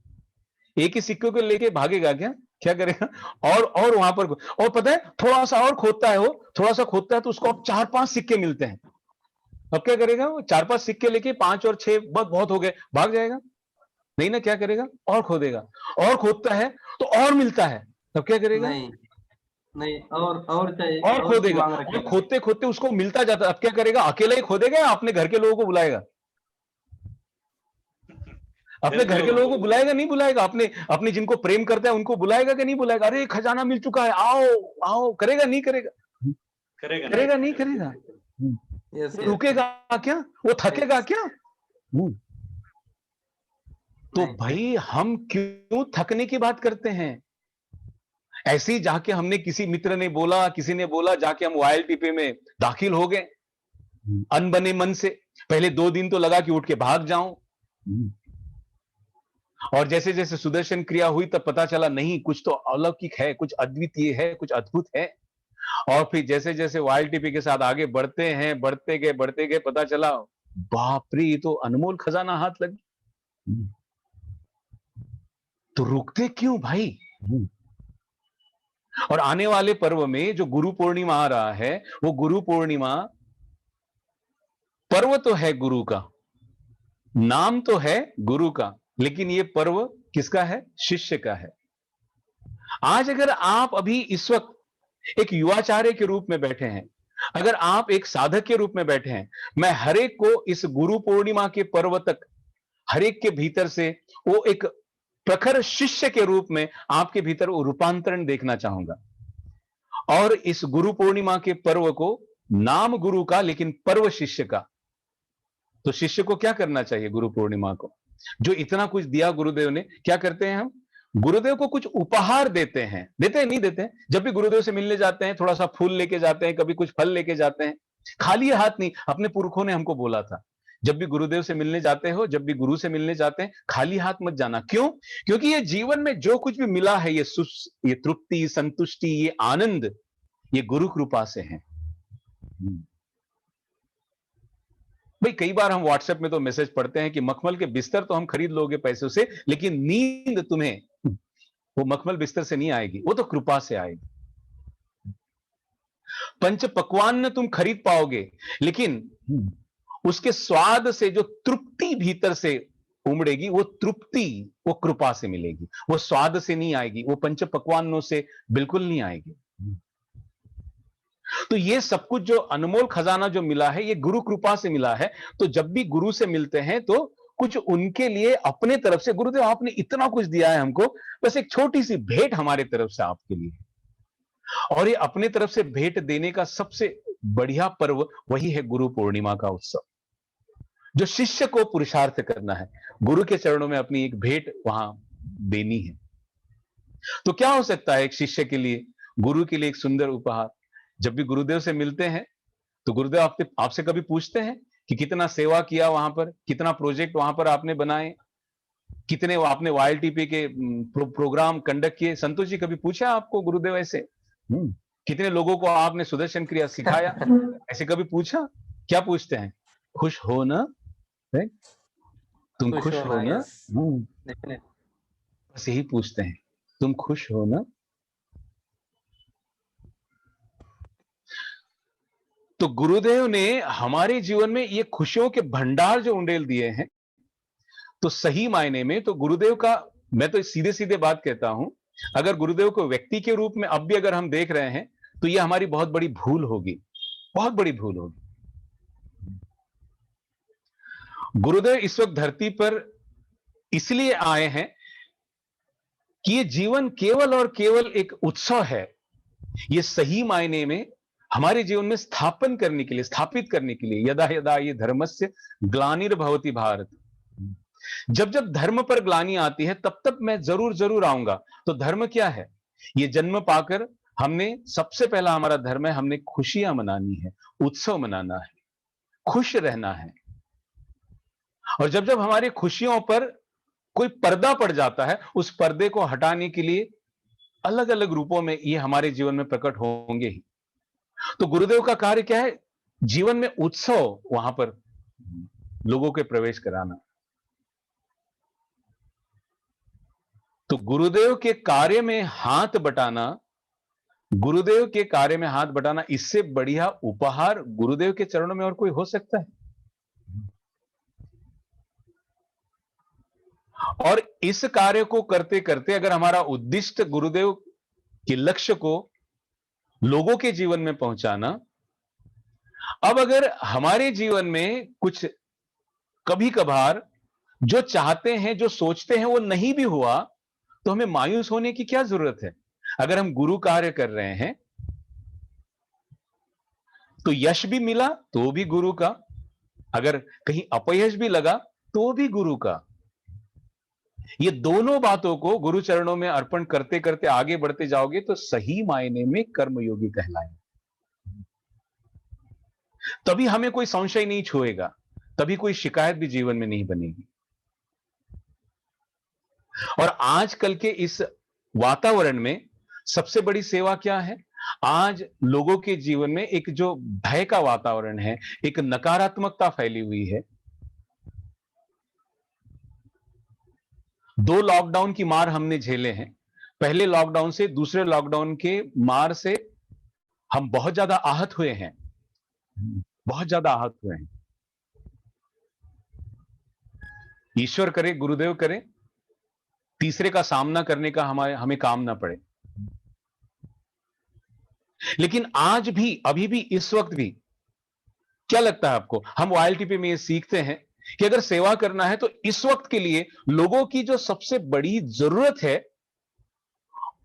एक ही सिक्के को लेके भागेगा क्या? क्या करेगा? और वहां पर, और पता है थोड़ा सा और खोदता है, वो थोड़ा सा खोदता है तो उसको अब 4-5 सिक्के मिलते हैं। अब क्या करेगा वो? 4-5 सिक्के लेके 5 और 6 बहुत हो गए, भाग जाएगा? नहीं ना, क्या करेगा? और खोदेगा, और खोदता है तो और मिलता है, तब क्या करेगा? नहीं नहीं, और चाहिए, और खोदेगा, मांग और रखेगा। खोदते खोदते उसको मिलता जाता है। अब क्या करेगा? अकेला ही खोदेगा या अपने घर के लोगों को बुलाएगा? अपने घर के लोगों को बुलाएगा, नहीं बुलाएगा? अपने अपने जिनको प्रेम करता है उनको बुलाएगा कि नहीं बुलाएगा? अरे खजाना मिल चुका है, आओ आओ, करेगा नहीं करेगा? करेगा नहीं करेगा? यस, वो रुकेगा क्या? वो थकेगा क्या? तो नहीं। भाई हम क्यों थकने की बात करते हैं? ऐसे ही जाके हमने, किसी मित्र ने बोला, किसी ने बोला, जाके हम YLTP में दाखिल हो गए अनबने मन से। पहले 2 दिन तो लगा कि उठ के भाग जाऊं, और जैसे जैसे सुदर्शन क्रिया हुई तब पता चला नहीं, कुछ तो अलौकिक है, कुछ अद्वितीय है, कुछ अद्भुत है। और फिर जैसे जैसे YLTP के साथ आगे बढ़ते हैं, बढ़ते गए, पता चला बाप रे, ये तो अनमोल खजाना हाथ लग। तो रुकते क्यों भाई? और आने वाले पर्व में जो गुरु पूर्णिमा आ रहा है, वो गुरु पूर्णिमा पर्व तो है गुरु का, नाम तो है गुरु का, लेकिन ये पर्व किसका है? शिष्य का है। आज अगर आप अभी इस वक्त एक युवाचार्य के रूप में बैठे हैं, अगर आप एक साधक के रूप में बैठे हैं, मैं हरेक को इस गुरु पूर्णिमा के पर्व तक, हरेक के भीतर से वो एक प्रखर शिष्य के रूप में आपके भीतर वो रूपांतरण देखना चाहूंगा। और इस गुरु पूर्णिमा के पर्व को, नाम गुरु का लेकिन पर्व शिष्य का, तो शिष्य को क्या करना चाहिए? गुरु पूर्णिमा को जो इतना कुछ दिया गुरुदेव ने, क्या करते हैं हम? गुरुदेव को कुछ उपहार देते हैं, देते हैं नहीं देते हैं? जब भी गुरुदेव से मिलने जाते हैं, थोड़ा सा फूल लेके जाते हैं, कभी कुछ फल लेके जाते हैं, खाली हाथ नहीं, अपने पुरखों ने हमको बोला था, जब भी गुरुदेव से मिलने जाते हो, जब भी गुरु से मिलने जाते हैं, खाली हाथ मत जाना। क्यों? क्योंकि ये जीवन में जो कुछ भी मिला है, ये तृप्ति, संतुष्टि, ये आनंद, ये गुरु कृपा से है। भाई कई बार हम व्हाट्सएप में तो मैसेज पढ़ते हैं कि मखमल के बिस्तर तो हम खरीद लोगे पैसों से, लेकिन नींद तुम्हें वो मखमल बिस्तर से नहीं आएगी, वो तो कृपा से आएगी। पंच पकवान तुम खरीद पाओगे, लेकिन उसके स्वाद से जो तृप्ति भीतर से उमड़ेगी, वो तृप्ति वो कृपा से मिलेगी, वो स्वाद से नहीं आएगी, वो पंच पकवानों से बिल्कुल नहीं आएगी। तो ये सब कुछ जो अनमोल खजाना जो मिला है, ये गुरु कृपा से मिला है। तो जब भी गुरु से मिलते हैं तो कुछ उनके लिए अपने तरफ से, गुरुदेव आपने इतना कुछ दिया है हमको, बस एक छोटी सी भेंट हमारे तरफ से आपके लिए। और ये अपने तरफ से भेंट देने का सबसे बढ़िया पर्व वही है गुरु पूर्णिमा का उत्सव, जो शिष्य को पुरुषार्थ करना है, गुरु के चरणों में अपनी एक भेंट वहां देनी है। तो क्या हो सकता है एक शिष्य के लिए, गुरु के लिए एक सुंदर उपहार? जब भी गुरुदेव से मिलते हैं तो गुरुदेव आपसे कभी पूछते हैं कि कितना सेवा किया वहां पर, कितना प्रोजेक्ट वहां पर आपने बनाए, कितने आपने YLTP के प्रोग्राम कंडक्ट किए? संतोष जी कभी पूछा आपको गुरुदेव ऐसे? कितने लोगों को आपने सुदर्शन क्रिया सिखाया? ऐसे कभी पूछा? क्या पूछते हैं? खुश हो ना? तुम खुश हो ना? yes, definitely. बस यही पूछते हैं, तुम खुश हो ना? तो गुरुदेव ने हमारे जीवन में ये खुशियों के भंडार जो उंडेल दिए हैं, तो सही मायने में तो गुरुदेव का, मैं तो सीधे सीधे बात कहता हूं, अगर गुरुदेव को व्यक्ति के रूप में अब भी अगर हम देख रहे हैं तो ये हमारी बहुत बड़ी भूल होगी, बहुत बड़ी भूल होगी। गुरुदेव इस वक्त धरती पर इसलिए आए हैं कि ये जीवन केवल और केवल एक उत्सव है, ये सही मायने में हमारे जीवन में स्थापन करने के लिए, स्थापित करने के लिए, यदा यदा ये धर्मस्य ग्लानिर्भवति भारत, जब जब धर्म पर ग्लानि आती है तब तब मैं जरूर जरूर आऊंगा। तो धर्म क्या है? ये जन्म पाकर हमने, सबसे पहला हमारा धर्म है, हमने खुशियां मनानी है, उत्सव मनाना है, खुश रहना है। और जब जब हमारी खुशियों पर कोई पर्दा पड़ जाता है, उस पर्दे को हटाने के लिए अलग अलग रूपों में ये हमारे जीवन में प्रकट होंगे ही। तो गुरुदेव का कार्य क्या है? जीवन में उत्सव वहां पर लोगों के प्रवेश कराना। तो गुरुदेव के कार्य में हाथ बटाना, गुरुदेव के कार्य में हाथ बटाना, इससे बढ़िया उपहार गुरुदेव के चरणों में और कोई हो सकता है? और इस कार्य को करते करते अगर हमारा उद्दिष्ट गुरुदेव के लक्ष्य को लोगों के जीवन में पहुंचाना, अब अगर हमारे जीवन में कुछ कभी कभार जो चाहते हैं, जो सोचते हैं वो नहीं भी हुआ, तो हमें मायूस होने की क्या जरूरत है? अगर हम गुरु कार्य कर रहे हैं तो यश भी मिला तो भी गुरु का, अगर कहीं अपयश भी लगा तो भी गुरु का। ये दोनों बातों को गुरु चरणों में अर्पण करते करते आगे बढ़ते जाओगे तो सही मायने में कर्मयोगी कहलाएंगे। तभी हमें कोई संशय नहीं छुएगा, तभी कोई शिकायत भी जीवन में नहीं बनेगी। और आजकल के इस वातावरण में सबसे बड़ी सेवा क्या है? आज लोगों के जीवन में एक जो भय का वातावरण है, एक नकारात्मकता फैली हुई है। 2 लॉकडाउन की मार हमने झेले हैं। पहले लॉकडाउन से दूसरे लॉकडाउन के मार से हम बहुत ज्यादा आहत हुए हैं, बहुत ज्यादा आहत हुए हैं। ईश्वर करे, गुरुदेव करे, तीसरे का सामना करने का हमें काम ना पड़े। लेकिन आज भी, अभी भी, इस वक्त भी, क्या लगता है आपको? हम YLTP में ये सीखते हैं कि अगर सेवा करना है तो इस वक्त के लिए लोगों की जो सबसे बड़ी जरूरत है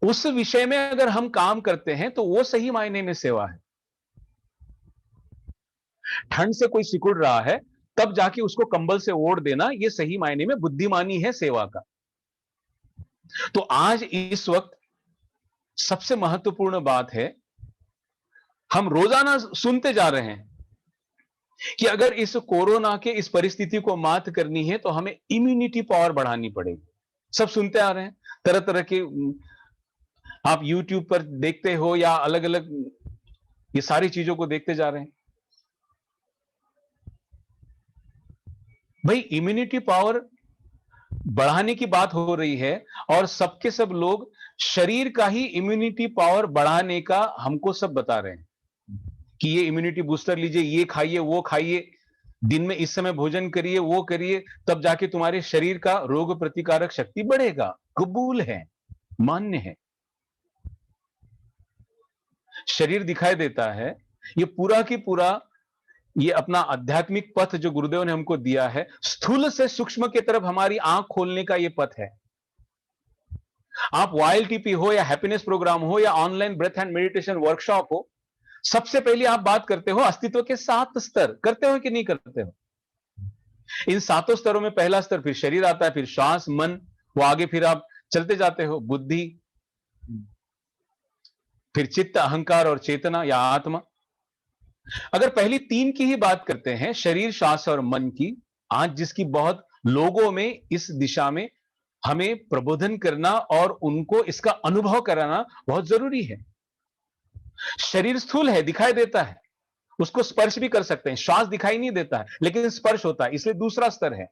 उस विषय में अगर हम काम करते हैं तो वो सही मायने में सेवा है। ठंड से कोई सिकुड़ रहा है तब जाके उसको कंबल से ओढ़ देना, ये सही मायने में बुद्धिमानी है सेवा का। तो आज इस वक्त सबसे महत्वपूर्ण बात है, हम रोजाना सुनते जा रहे हैं कि अगर इस कोरोना के इस परिस्थिति को मात करनी है तो हमें इम्यूनिटी पावर बढ़ानी पड़ेगी। सब सुनते आ रहे हैं, तरह तरह के आप यूट्यूब पर देखते हो या अलग अलग ये सारी चीजों को देखते जा रहे हैं। भाई इम्यूनिटी पावर बढ़ाने की बात हो रही है और सबके सब लोग शरीर का ही इम्यूनिटी पावर बढ़ाने का हमको सब बता रहे हैं कि ये इम्यूनिटी बूस्टर लीजिए, ये खाइए, वो खाइए, दिन में इस समय भोजन करिए, वो करिए, तब जाके तुम्हारे शरीर का रोग प्रतिकारक शक्ति बढ़ेगा। कबूल है, मान्य है। शरीर दिखाई देता है, ये पूरा की पूरा ये अपना आध्यात्मिक पथ जो गुरुदेव ने हमको दिया है, स्थूल से सूक्ष्म की तरफ हमारी आंख खोलने का ये पथ है। आप YLTP हो या हैप्पीनेस प्रोग्राम हो या online breath and meditation workshop हो, सबसे पहले आप बात करते हो अस्तित्व के 7 स्तर। करते हो कि नहीं करते हो? इन 7 स्तरों में पहला स्तर फिर शरीर आता है, फिर श्वास, मन, वो आगे फिर आप चलते जाते हो, बुद्धि, फिर चित्त, अहंकार और चेतना या आत्मा। अगर पहली 3 की ही बात करते हैं, शरीर, श्वास और मन की, आज जिसकी बहुत लोगों में इस दिशा में हमें प्रबोधन करना और उनको इसका अनुभव कराना बहुत जरूरी है। शरीर स्थूल है, दिखाई देता है, उसको स्पर्श भी कर सकते हैं। श्वास दिखाई नहीं देता है लेकिन स्पर्श होता है, इसलिए दूसरा स्तर है।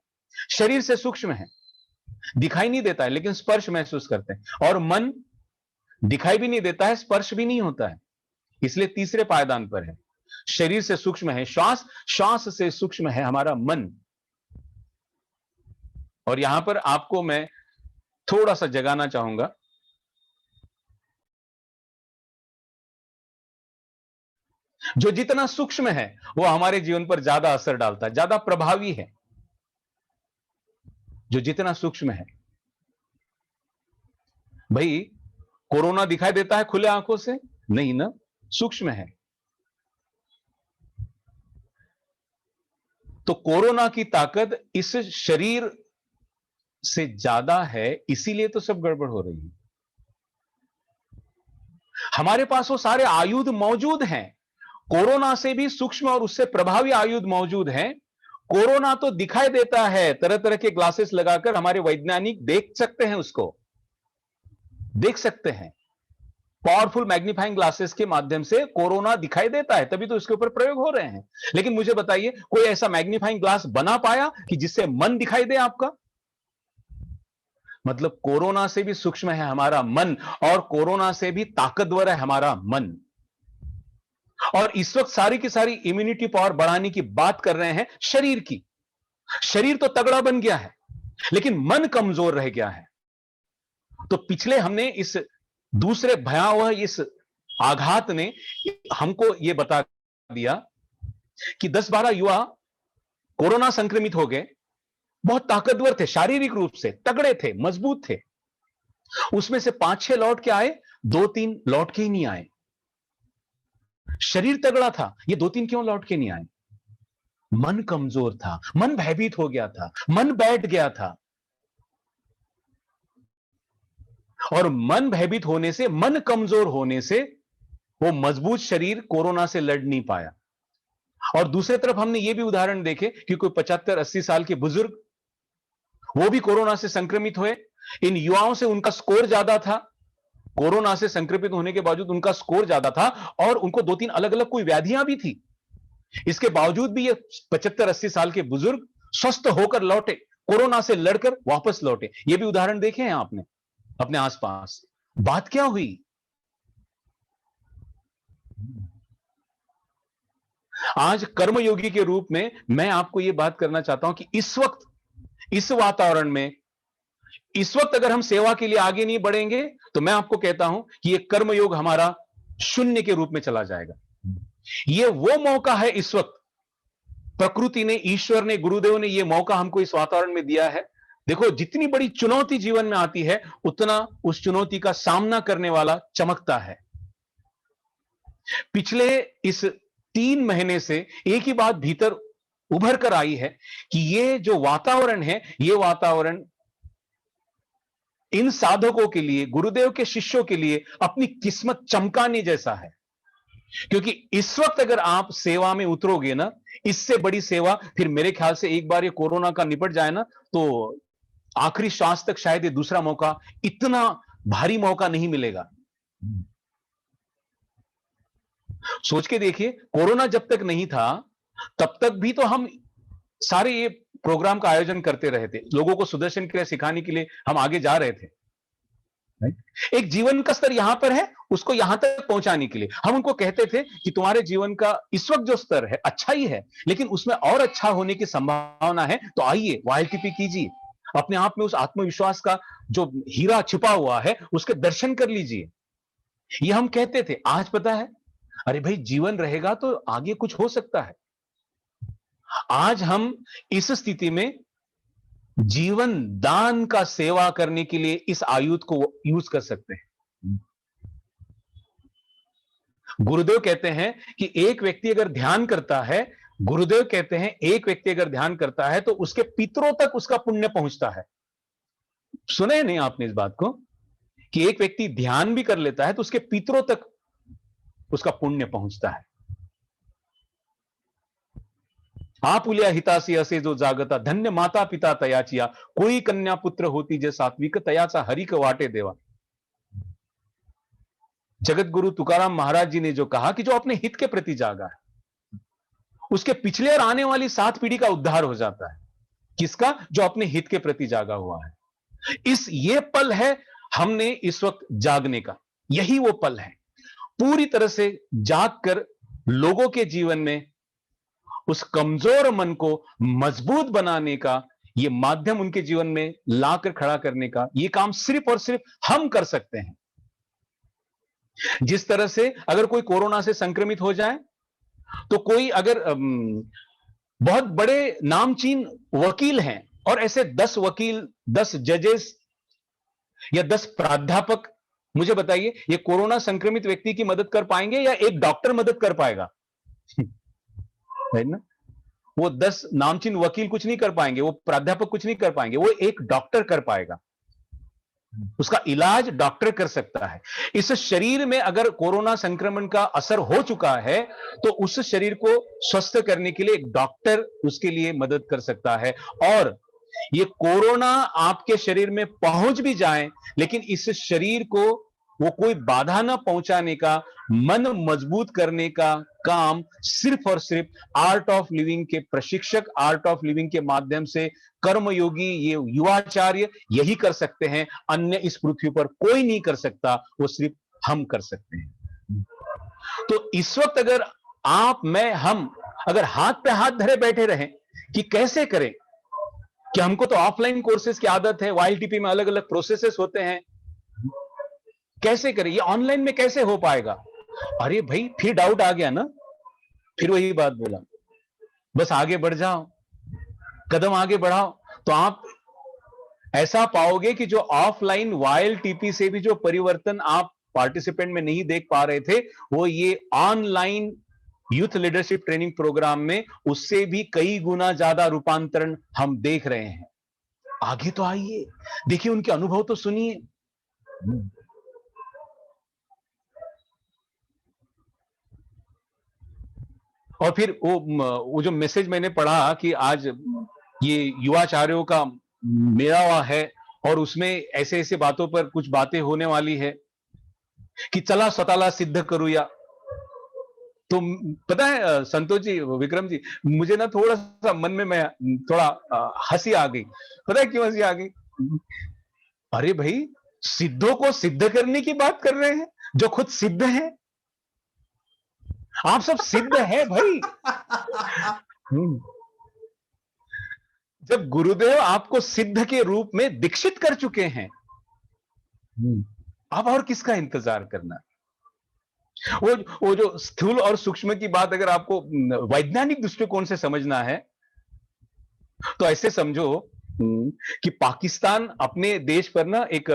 शरीर से सूक्ष्म है, दिखाई नहीं देता है लेकिन स्पर्श महसूस करते हैं। और मन दिखाई भी नहीं देता है, स्पर्श भी नहीं होता है, इसलिए तीसरे पायदान पर है। शरीर से सूक्ष्म है श्वास, श्वास से सूक्ष्म है हमारा मन। और यहां पर आपको मैं थोड़ा सा जगाना चाहूंगा। जो जितना सूक्ष्म है वो हमारे जीवन पर ज्यादा असर डालता है, ज्यादा प्रभावी है। जो जितना सूक्ष्म है, भाई कोरोना दिखाई देता है खुले आंखों से? नहीं ना, सूक्ष्म है। तो कोरोना की ताकत इस शरीर से ज्यादा है, इसीलिए तो सब गड़बड़ हो रही है। हमारे पास वो सारे आयुध मौजूद हैं, कोरोना से भी सूक्ष्म और उससे प्रभावी आयुध मौजूद हैं। कोरोना तो दिखाई देता है, तरह तरह के ग्लासेस लगाकर हमारे वैज्ञानिक देख सकते हैं, उसको देख सकते हैं। पावरफुल मैग्नीफाइंग ग्लासेस के माध्यम से कोरोना दिखाई देता है, तभी तो इसके ऊपर प्रयोग हो रहे हैं। लेकिन मुझे बताइए, कोई ऐसा मैग्नीफाइंग ग्लास बना पाया कि जिससे मन दिखाई दे आपका? मतलब कोरोना से भी सूक्ष्म है हमारा मन और कोरोना से भी ताकतवर है हमारा मन। और इस वक्त सारी की सारी इम्यूनिटी पावर बढ़ाने की बात कर रहे हैं शरीर की। शरीर तो तगड़ा बन गया है लेकिन मन कमजोर रह गया है। तो पिछले हमने इस दूसरे भयावह इस आघात ने हमको यह बता दिया कि 10-12 युवा कोरोना संक्रमित हो गए, बहुत ताकतवर थे, शारीरिक रूप से तगड़े थे, मजबूत थे। उसमें से 5-6 लौट के आए, 2-3 लौट के ही नहीं आए। शरीर तगड़ा था, ये 2-3 क्यों लौट के नहीं आए? मन कमजोर था, मन भयभीत हो गया था, मन बैठ गया था। और मन भयभीत होने से, मन कमजोर होने से वो मजबूत शरीर कोरोना से लड़ नहीं पाया। और दूसरी तरफ हमने ये भी उदाहरण देखे कि कोई 75-80 साल के बुजुर्ग, वो भी कोरोना से संक्रमित हुए। इन युवाओं से उनका स्कोर ज्यादा था, कोरोना से संक्रमित होने के बावजूद उनका स्कोर ज्यादा था और उनको 2-3 अलग अलग कोई व्याधियां भी थी। इसके बावजूद भी ये 75-80 साल के बुजुर्ग स्वस्थ होकर लौटे, कोरोना से लड़कर वापस लौटे। ये भी उदाहरण देखे हैं आपने अपने आसपास। बात क्या हुई? आज कर्मयोगी के रूप में मैं आपको यह बात करना चाहता हूं कि इस वक्त, इस वातावरण में, इस वक्त अगर हम सेवा के लिए आगे नहीं बढ़ेंगे तो मैं आपको कहता हूं कि यह कर्मयोग हमारा शून्य के रूप में चला जाएगा। यह वो मौका है, इस वक्त प्रकृति ने, ईश्वर ने, गुरुदेव ने यह मौका हमको इस वातावरण में दिया है। देखो, जितनी बड़ी चुनौती जीवन में आती है उतना उस चुनौती का सामना करने वाला चमकता है। पिछले इस 3 महीने से एक ही बात भीतर उभर कर आई है कि ये जो वातावरण है, ये वातावरण इन साधकों के लिए, गुरुदेव के शिष्यों के लिए अपनी किस्मत चमकाने जैसा है। क्योंकि इस वक्त अगर आप सेवा में उतरोगे ना, इससे बड़ी सेवा फिर मेरे ख्याल से एक बार ये कोरोना का निपट जाए ना, तो आखिरी श्वास तक शायद ये दूसरा मौका, इतना भारी मौका नहीं मिलेगा। सोच के देखिए, कोरोना जब तक नहीं था तब तक भी तो हम सारे ये प्रोग्राम का आयोजन करते रहे थे, लोगों को सुदर्शन क्रिया सिखाने के लिए हम आगे जा रहे थे। एक जीवन का स्तर यहां पर है, उसको यहां तक पहुंचाने के लिए हम उनको कहते थे कि तुम्हारे जीवन का इस वक्त जो स्तर है अच्छा ही है, लेकिन उसमें और अच्छा होने की संभावना है, तो आइए वाईएलटीपी कीजिए, अपने आप में उस आत्मविश्वास का जो हीरा छिपा हुआ है उसके दर्शन कर लीजिए। ये हम कहते थे। आज पता है, अरे भाई जीवन रहेगा तो आगे कुछ हो सकता है। आज हम इस स्थिति में जीवन दान का सेवा करने के लिए इस आयुध को यूज कर सकते हैं। गुरुदेव कहते हैं कि एक व्यक्ति अगर ध्यान करता है, गुरुदेव कहते हैं एक व्यक्ति अगर ध्यान करता है तो उसके पितरों तक उसका पुण्य पहुंचता है। सुने नहीं आपने इस बात को कि एक व्यक्ति ध्यान भी कर लेता है तो उसके पितरों तक उसका पुण्य पहुंचता है। आपुल्या हितासी असे जो जागता, धन्य माता पिता तयाचिया, कोई कन्या पुत्र होती जे सात्विक, तयाचा हरिक वाटे देवा। जगत गुरु तुकाराम महाराज जी ने जो कहा कि जो अपने हित के प्रति जागा है, उसके पिछले और आने वाली 7 पीढ़ी का उद्धार हो जाता है। किसका? जो अपने हित के प्रति जागा हुआ है। ये पल है हमने इस वक्त जागने का, यही वो पल है। पूरी तरह से जाग कर लोगों के जीवन में उस कमजोर मन को मजबूत बनाने का, ये माध्यम उनके जीवन में लाकर खड़ा करने का, ये काम सिर्फ और सिर्फ हम कर सकते हैं। जिस तरह से अगर कोई कोरोना से संक्रमित हो जाए तो कोई अगर बहुत बड़े नामचीन वकील हैं और ऐसे 10 वकील, 10 जजेस या 10 प्राध्यापक, मुझे बताइए ये कोरोना संक्रमित व्यक्ति की मदद कर पाएंगे या एक डॉक्टर मदद कर पाएगा? है ना? वो 10 नामचीन वकील कुछ नहीं कर पाएंगे, वो प्राध्यापक कुछ नहीं कर पाएंगे, वो एक डॉक्टर कर पाएगा। उसका इलाज डॉक्टर कर सकता है। इस शरीर में अगर कोरोना संक्रमण का असर हो चुका है तो उस शरीर को स्वस्थ करने के लिए एक डॉक्टर उसके लिए मदद कर सकता है। और ये कोरोना आपके शरीर में पहुंच भी जाए लेकिन इस शरीर को वो कोई बाधा ना पहुंचाने का, मन मजबूत करने का काम सिर्फ और सिर्फ आर्ट ऑफ लिविंग के प्रशिक्षक, आर्ट ऑफ लिविंग के माध्यम से कर्मयोगी, ये युवाचार्य यही कर सकते हैं। अन्य इस पृथ्वी पर कोई नहीं कर सकता, वो सिर्फ हम कर सकते हैं। तो इस वक्त अगर आप, मैं, हम अगर हाथ पे हाथ धरे बैठे रहें कि कैसे करें, कि हमको तो ऑफलाइन कोर्सेज की आदत है, वाईएलटीपी में अलग अलग प्रोसेसेस होते हैं, कैसे करें, ये ऑनलाइन में कैसे हो पाएगा? अरे भाई फिर डाउट आ गया ना, फिर वही बात बोला, बस आगे बढ़ जाओ, कदम आगे बढ़ाओ, तो आप ऐसा पाओगे कि जो ऑफलाइन वाईएलटीपी से भी जो परिवर्तन आप पार्टिसिपेंट में नहीं देख पा रहे थे, वो ये online youth leadership training programme में उससे भी कई गुना ज्यादा रूपांतरण हम देख रहे हैं। आगे तो आइए, देखिए, उनके अनुभव तो सुनिए। और फिर वो जो मैसेज मैंने पढ़ा कि आज ये युवाचार्यों का मेला है और उसमें ऐसे ऐसे बातों पर कुछ बातें होने वाली है कि चला स्वतःला सिद्ध करूया। तो पता है संतोष जी, विक्रम जी, मुझे ना थोड़ा सा मन में मैं थोड़ा हंसी आ गई। पता है क्यों हंसी आ गई? अरे भाई, सिद्धों को सिद्ध करने की बात कर रहे हैं जो खुद सिद्ध है। आप सब सिद्ध है भाई। जब गुरुदेव आपको सिद्ध के रूप में दीक्षित कर चुके हैं, अब और किसका इंतजार करना? वो जो स्थूल और सूक्ष्म की बात अगर आपको वैज्ञानिक दृष्टिकोण से समझना है तो ऐसे समझो कि पाकिस्तान अपने देश पर ना एक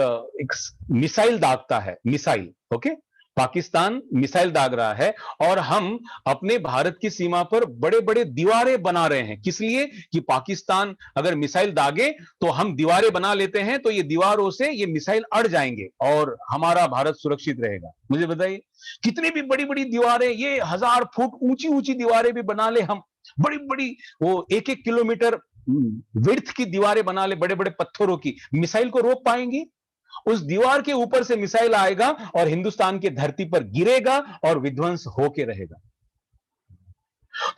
मिसाइल दागता है, मिसाइल, ओके, पाकिस्तान मिसाइल दाग रहा है और हम अपने भारत की सीमा पर बड़े बड़े दीवारें बना रहे हैं। किस लिए? कि पाकिस्तान अगर मिसाइल दागे तो हम दीवारें बना लेते हैं, तो ये दीवारों से ये मिसाइल अड़ जाएंगे और हमारा भारत सुरक्षित रहेगा। मुझे बताइए, कितनी भी बड़ी बड़ी दीवारें, ये 1000 फुट ऊंची ऊंची दीवारें भी बना ले हम, बड़ी बड़ी वो 1-1 किलोमीटर विड्थ की दीवारें बना ले, बड़े बड़े पत्थरों की, मिसाइल को रोक पाएंगी? उस दीवार के ऊपर से मिसाइल आएगा और हिंदुस्तान की धरती पर गिरेगा और विध्वंस होके रहेगा।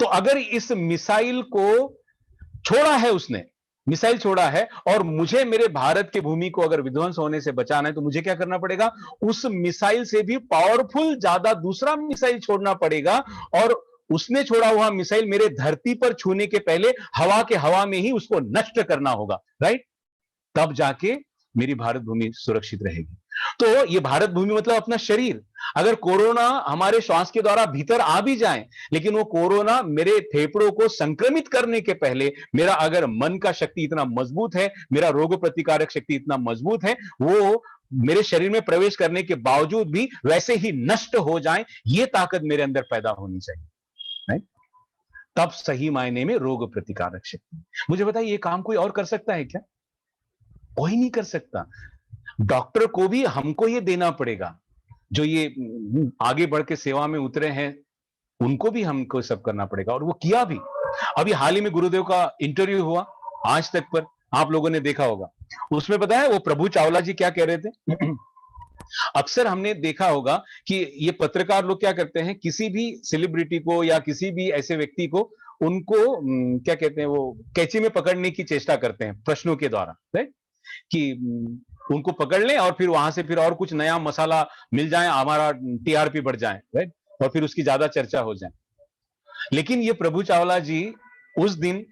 तो अगर इस मिसाइल को छोड़ा है, उसने मिसाइल छोड़ा है और मुझे मेरे भारत की भूमि को अगर विध्वंस होने से बचाना है, तो मुझे क्या करना पड़ेगा? उस मिसाइल से भी पावरफुल ज्यादा दूसरा मिसाइल छोड़ना पड़ेगा और उसने छोड़ा हुआ मिसाइल मेरे धरती पर छूने के पहले हवा में ही उसको नष्ट करना होगा, राइट? तब जाके मेरी भारत भूमि सुरक्षित रहेगी। तो ये भारत भूमि मतलब अपना शरीर। अगर कोरोना हमारे श्वास के द्वारा भीतर आ भी जाए, लेकिन वो कोरोना मेरे फेफड़ों को संक्रमित करने के पहले मेरा अगर मन का शक्ति इतना मजबूत है, मेरा रोग प्रतिकारक शक्ति इतना मजबूत है, वो मेरे शरीर में प्रवेश करने के बावजूद भी वैसे ही नष्ट हो जाए, ये ताकत मेरे अंदर पैदा होनी चाहिए, राइट? तब सही मायने में रोग प्रतिकारक शक्ति। मुझे बताइए, ये काम कोई और कर सकता है क्या? कोई नहीं कर सकता। डॉक्टर को भी हमको ये देना पड़ेगा। जो ये आगे बढ़ के सेवा में उतरे हैं, उनको भी हमको सब करना पड़ेगा और वो किया भी। अभी हाल ही में गुरुदेव का इंटरव्यू हुआ आज तक पर, आप लोगों ने देखा होगा। उसमें पता है वो प्रभु चावला जी क्या कह रहे थे? अक्सर हमने देखा होगा कि ये पत्रकार लोग क्या करते हैं, किसी भी सेलिब्रिटी को या किसी भी ऐसे व्यक्ति को उनको क्या कहते हैं, वो कैंची में पकड़ने की चेष्टा करते हैं प्रश्नों के द्वारा, राइट? कि उनको पकड़ लें और फिर वहां से फिर और कुछ नया मसाला मिल जाए, हमारा टीआरपी बढ़ जाए, राइट? और फिर उसकी ज्यादा चर्चा हो जाए। लेकिन ये प्रभु चावला जी उस दिन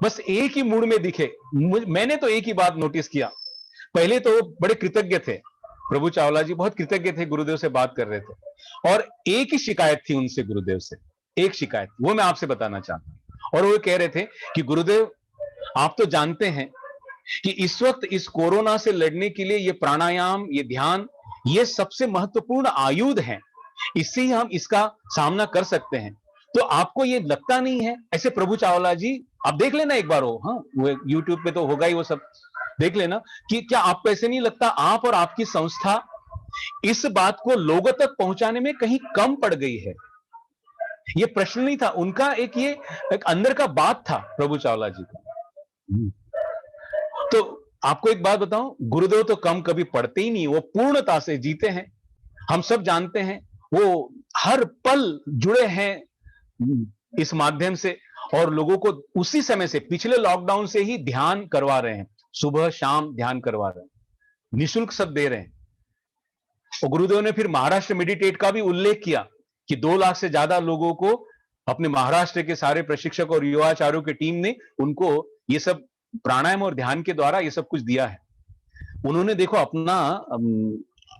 बस एक ही मूड में दिखे। मैंने तो एक ही बात नोटिस किया, पहले तो बड़े कृतज्ञ थे प्रभु चावला जी, बहुत कृतज्ञ थे, गुरुदेव से बात कर रहे थे और एक ही शिकायत थी उनसे गुरुदेव से, एक शिकायत, वो मैं आपसे बताना चाहता हूं। और वो कह रहे थे कि गुरुदेव आप तो जानते हैं कि इस वक्त इस कोरोना से लड़ने के लिए ये प्राणायाम, ये ध्यान, ये सबसे महत्वपूर्ण आयुध है, इससे ही हम इसका सामना कर सकते हैं। तो आपको ये लगता नहीं है? ऐसे प्रभु चावला जी, आप देख लेना एक बार, वो यूट्यूब पे तो होगा ही, वो सब देख लेना कि क्या आपको ऐसे नहीं लगता आप और आपकी संस्था इस बात को लोगों तक पहुंचाने में कहीं कम पड़ गई है? ये प्रश्न नहीं था उनका, एक अंदर का बात था प्रभु चावला जी का। तो आपको एक बात बताऊं, गुरुदेव तो कम कभी पढ़ते ही नहीं, वो पूर्णता से जीते हैं। हम सब जानते हैं, वो हर पल जुड़े हैं इस माध्यम से और लोगों को उसी समय से, पिछले लॉकडाउन से ही ध्यान करवा रहे हैं, सुबह शाम ध्यान करवा रहे हैं, निःशुल्क सब दे रहे हैं। और गुरुदेव ने फिर महाराष्ट्र मेडिटेट का भी उल्लेख किया कि 2 लाख से ज्यादा लोगों को अपने महाराष्ट्र के सारे प्रशिक्षक और युवाचार्यों की टीम ने उनको ये सब प्राणायाम और ध्यान के द्वारा ये सब कुछ दिया है। उन्होंने देखो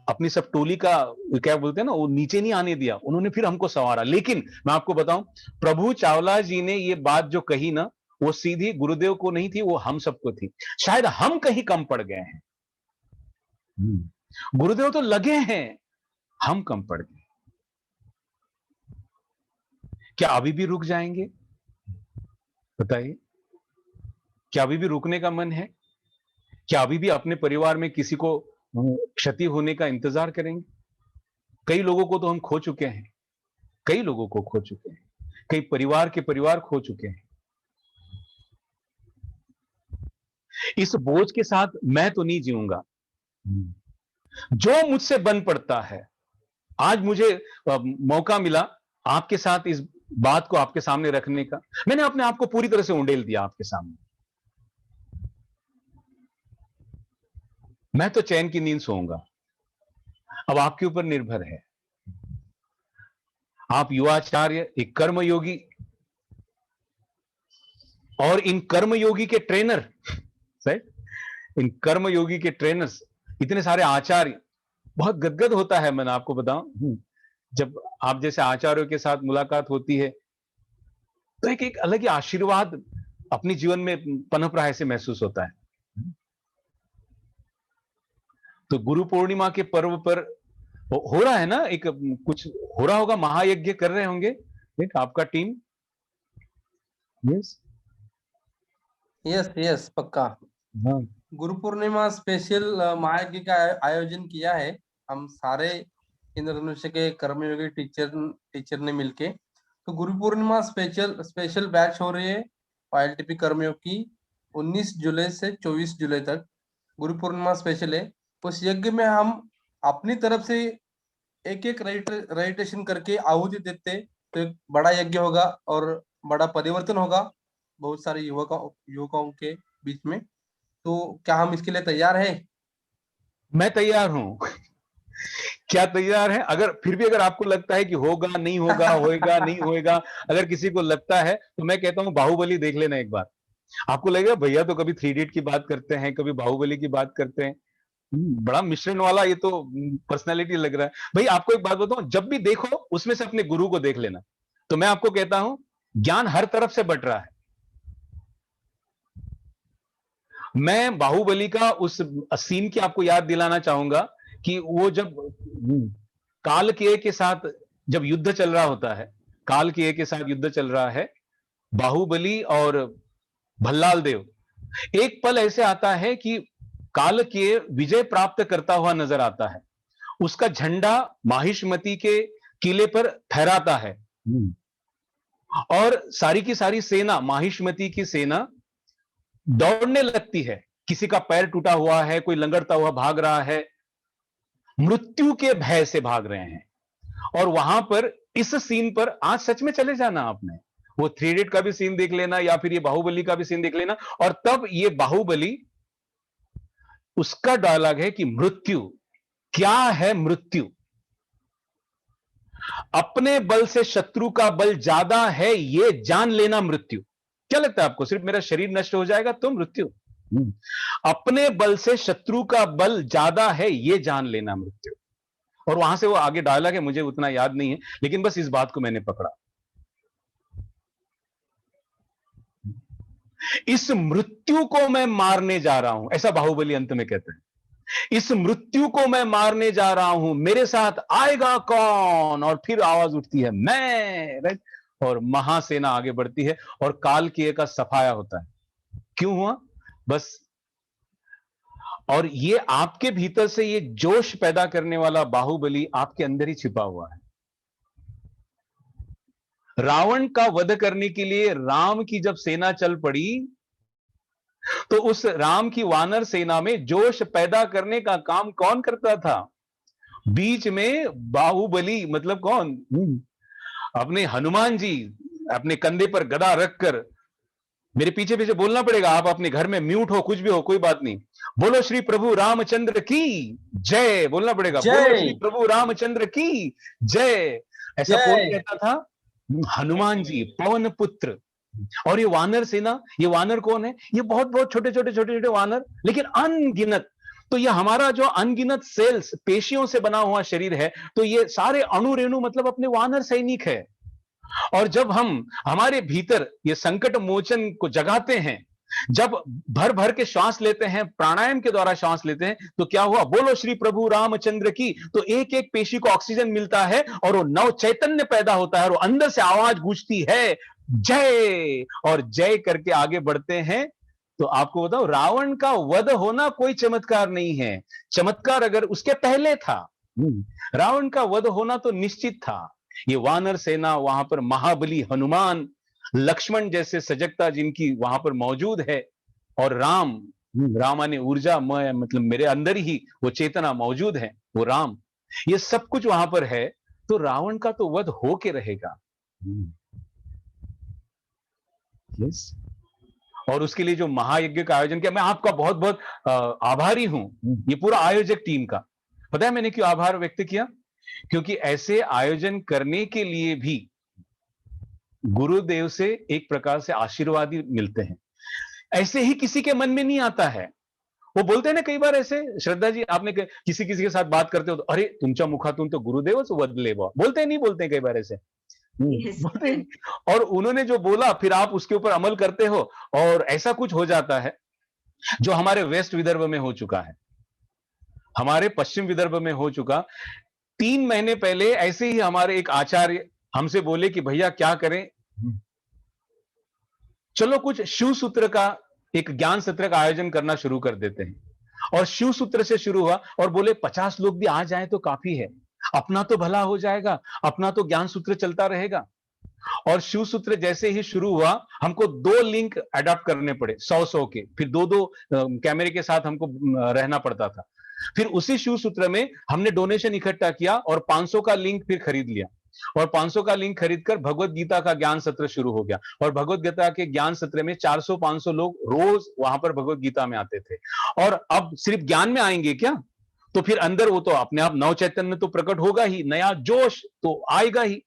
अपनी सब टोली का क्या बोलते हैं ना, वो नीचे नहीं आने दिया, उन्होंने फिर हमको संवारा। लेकिन मैं आपको बताऊं, प्रभु चावला जी ने ये बात जो कही ना, वो सीधी गुरुदेव को नहीं थी, वो हम सबको थी। शायद हम कहीं कम पड़ गए हैं। गुरुदेव तो लगे हैं, हम कम पड़ गए। क्या अभी भी रुक जाएंगे? बताइए, क्या अभी भी रुकने का मन है? क्या अभी भी अपने परिवार में किसी को क्षति होने का इंतजार करेंगे? कई लोगों को तो हम खो चुके हैं, कई लोगों को खो चुके हैं, कई परिवार के परिवार खो चुके हैं। इस बोझ के साथ मैं तो नहीं जीऊंगा। जो मुझसे बन पड़ता है, आज मुझे मौका मिला आपके साथ इस बात को आपके सामने रखने का, मैंने अपने आप को पूरी तरह से उंडेल दिया आपके सामने। मैं तो चैन की नींद सोऊंगा, अब आपके ऊपर निर्भर है। आप युवाचार्य, एक कर्मयोगी और इन कर्मयोगी के ट्रेनर, इन कर्मयोगी के ट्रेनर्स, इतने सारे आचार्य, बहुत गदगद होता है। मैं आपको बताऊं, जब आप जैसे आचार्यों के साथ मुलाकात होती है तो एक अलग ही आशीर्वाद अपने जीवन में पनप रहा ऐसे महसूस होता है। तो गुरु पूर्णिमा के पर्व पर हो रहा है ना, एक कुछ हो रहा होगा, महायज्ञ कर रहे होंगे एक आपका टीम। यस। यस यस, पक्का। हाँ। गुरु पूर्णिमा स्पेशल महायज्ञ का आयोजन किया है हम सारे इंद्रधनुष के कर्मयोगी टीचर ने मिलके। तो Guru Purnima special special batch हो रही है ILTP कर्मयोग की 19 जुलाई से 24 जुलाई तक गुरु पूर्णिमा स्पेशल है। उस यज्ञ में हम अपनी तरफ से एक एक रजिस्ट्रेशन करके आहुति देते, तो एक बड़ा यज्ञ होगा और बड़ा परिवर्तन होगा बहुत सारे युवकों के बीच में। तो क्या हम इसके लिए तैयार हैं? मैं तैयार हूं। क्या तैयार है? अगर फिर भी अगर आपको लगता है कि होगा नहीं होगा, होएगा नहीं होएगा, अगर किसी को लगता है तो मैं कहता हूं बाहुबली देख लेना एक बार। आपको लगेगा भैया तो कभी 3 इडियट की बात करते हैं, कभी बाहुबली की बात करते हैं। बड़ा मिश्रण वाला ये तो पर्सनालिटी लग रहा है। भाई आपको एक बात बताऊं, जब भी देखो उसमें से अपने गुरु को देख लेना। तो मैं आपको कहता हूं ज्ञान हर तरफ से बट रहा है। मैं बाहुबली का उस सीन की आपको याद दिलाना चाहूंगा कि वो जब कालकेय के साथ जब युद्ध चल रहा होता है, कालकेय के साथ युद्ध चल रहा है, बाहुबली और भल्लाल देव, एक पल ऐसे आता है कि कालकेय विजय प्राप्त करता हुआ नजर आता है। उसका झंडा माहिष्मती के किले पर फहराता है और सारी की सारी सेना, माहिष्मती की सेना दौड़ने लगती है। किसी का पैर टूटा हुआ है, कोई लंगड़ता हुआ भाग रहा है, मृत्यु के भय से भाग रहे हैं। और वहां पर इस सीन पर आज सच में चले जाना, आपने वो 3 इडियट का भी सीन देख लेना या फिर ये बाहुबली का भी सीन देख लेना, और तब ये बाहुबली उसका डायलॉग है कि मृत्यु क्या है, मृत्यु अपने बल से शत्रु का बल ज्यादा है, ये जान लेना मृत्यु। क्या लगता है आपको, सिर्फ मेरा शरीर नष्ट हो जाएगा तो मृत्यु? अपने बल से शत्रु का बल ज्यादा है, ये जान लेना मृत्यु। और वहां से वो आगे डायलॉग है, मुझे उतना याद नहीं है, लेकिन बस इस बात को मैंने पकड़ा। इस मृत्यु को मैं मारने जा रहा हूं, ऐसा बाहुबली अंत में कहते हैं। इस मृत्यु को मैं मारने जा रहा हूं, मेरे साथ आएगा कौन? और फिर आवाज उठती है मैं, राइट? और महासेना आगे बढ़ती है और कालकेय का सफाया होता है। क्यों हुआ? बस। और ये आपके भीतर से ये जोश पैदा करने वाला बाहुबली आपके अंदर ही छिपा हुआ है। रावण का वध करने के लिए राम की जब सेना चल पड़ी, तो उस राम की वानर सेना में जोश पैदा करने का काम कौन करता था? बीच में बाहुबली, मतलब कौन? अपने हनुमान जी अपने कंधे पर गदा रखकर, मेरे पीछे पीछे बोलना पड़ेगा, आप अपने घर में म्यूट हो, कुछ भी हो, कोई बात नहीं, बोलो श्री प्रभु रामचंद्र की जय बोलना पड़ेगा। बोलो श्री प्रभु रामचंद्र की जय। ऐसा कौन कहता था? हनुमान जी, पवन पुत्र। और ये वानर सेना, ये वानर कौन है? ये बहुत बहुत छोटे छोटे छोटे छोटे वानर, लेकिन अनगिनत। तो ये हमारा जो अनगिनत सेल्स, पेशियों से बना हुआ शरीर है, तो ये सारे अणु रेणु मतलब अपने वानर सैनिक है। और जब हम हमारे भीतर ये संकट मोचन को जगाते हैं, जब भर भर के श्वास लेते हैं, प्राणायाम के द्वारा श्वास लेते हैं, तो क्या हुआ? बोलो श्री प्रभु रामचंद्र की, तो एक एक पेशी को ऑक्सीजन मिलता है और वो नव चैतन्य पैदा होता है और अंदर से आवाज गूंजती है जय। और जय करके आगे बढ़ते हैं। तो आपको बताओ, रावण का वध होना कोई चमत्कार नहीं है। चमत्कार अगर उसके पहले था, रावण का वध होना तो निश्चित था। ये वानर सेना वहां पर महाबली हनुमान, लक्ष्मण जैसे सजगता जिनकी वहां पर मौजूद है, और राम, रामा ने ऊर्जा, मतलब मेरे अंदर ही वो चेतना मौजूद है, वो राम, ये सब कुछ वहां पर है। तो रावण का तो वध हो के रहेगा। यस। और उसके लिए जो महायज्ञ का आयोजन किया, मैं आपका बहुत बहुत आभारी हूं, ये पूरा आयोजक टीम का। पता है मैंने क्यों आभार व्यक्त किया? क्योंकि ऐसे आयोजन करने के लिए भी गुरुदेव से एक प्रकार से आशीर्वाद ही मिलते हैं। ऐसे ही किसी के मन में नहीं आता है। वो बोलते हैं ना कई बार ऐसे, श्रद्धा जी आपने किसी किसी के साथ बात करते हो तो, अरे तुमच्या मुखातून तो गुरुदेवच वदले बा, बोलते हैं नहीं बोलते हैं कई बार ऐसे? बोलते हैं। और उन्होंने जो बोला फिर आप उसके ऊपर अमल करते हो, और ऐसा कुछ हो जाता है जो हमारे वेस्ट विदर्भ में हो चुका है, हमारे पश्चिम विदर्भ में हो चुका। 3 महीने पहले ऐसे ही हमारे एक आचार्य हमसे बोले कि भैया क्या करें, चलो कुछ शिव सूत्र का एक ज्ञान सत्र का आयोजन करना शुरू कर देते हैं। और शिव सूत्र से शुरू हुआ और बोले 50 लोग भी आ जाए तो काफी है, अपना तो भला हो जाएगा, अपना तो ज्ञान सूत्र चलता रहेगा। और शिव सूत्र जैसे ही शुरू हुआ, हमको 2 लिंक अडॉप्ट करने पड़े 100 के, फिर 2 कैमरे के साथ हमको रहना पड़ता था। फिर उसी शिव सूत्र में हमने डोनेशन इकट्ठा किया और 500 का लिंक फिर खरीद लिया, और 500 का लिंक खरीदकर भगवत गीता का ज्ञान सत्र शुरू हो गया। और भगवत गीता के ज्ञान सत्र में 400-500 लोग रोज वहां पर भगवत गीता में आते थे। और अब सिर्फ ज्ञान में आएंगे क्या, तो फिर अंदर वो तो अपने आप नव चैतन्य तो प्रकट होगा ही, नया जोश तो आएगा ही।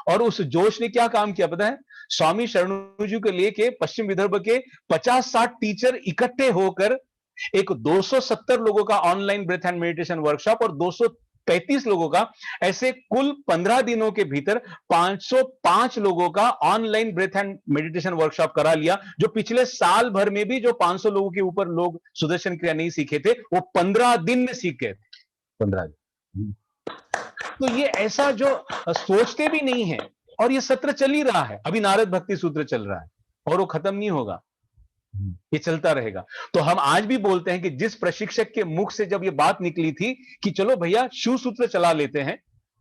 और उस जोश ने क्या काम किया पता है, स्वामी शरणू जी को लेके पश्चिम विदर्भ के 50-60 टीचर इकट्ठे होकर एक 270 लोगों का online breath and meditation workshop और 235 लोगों का, ऐसे कुल 15 दिनों के भीतर 505 लोगों का online breath and meditation workshop करा लिया। जो पिछले साल भर में भी जो 500 लोगों के ऊपर लोग सुदर्शन क्रिया नहीं सीखे थे, वो 15 दिन में सीख गए थे। 15 दिन। तो ये ऐसा जो सोचते भी नहीं है, और ये सत्र चल ही रहा है, अभी नारद भक्ति सूत्र चल रहा है और वो खत्म नहीं होगा, ये चलता रहेगा। तो हम आज भी बोलते हैं कि जिस प्रशिक्षक के मुख से जब ये बात निकली थी कि चलो भैया शिव सूत्र चला लेते हैं,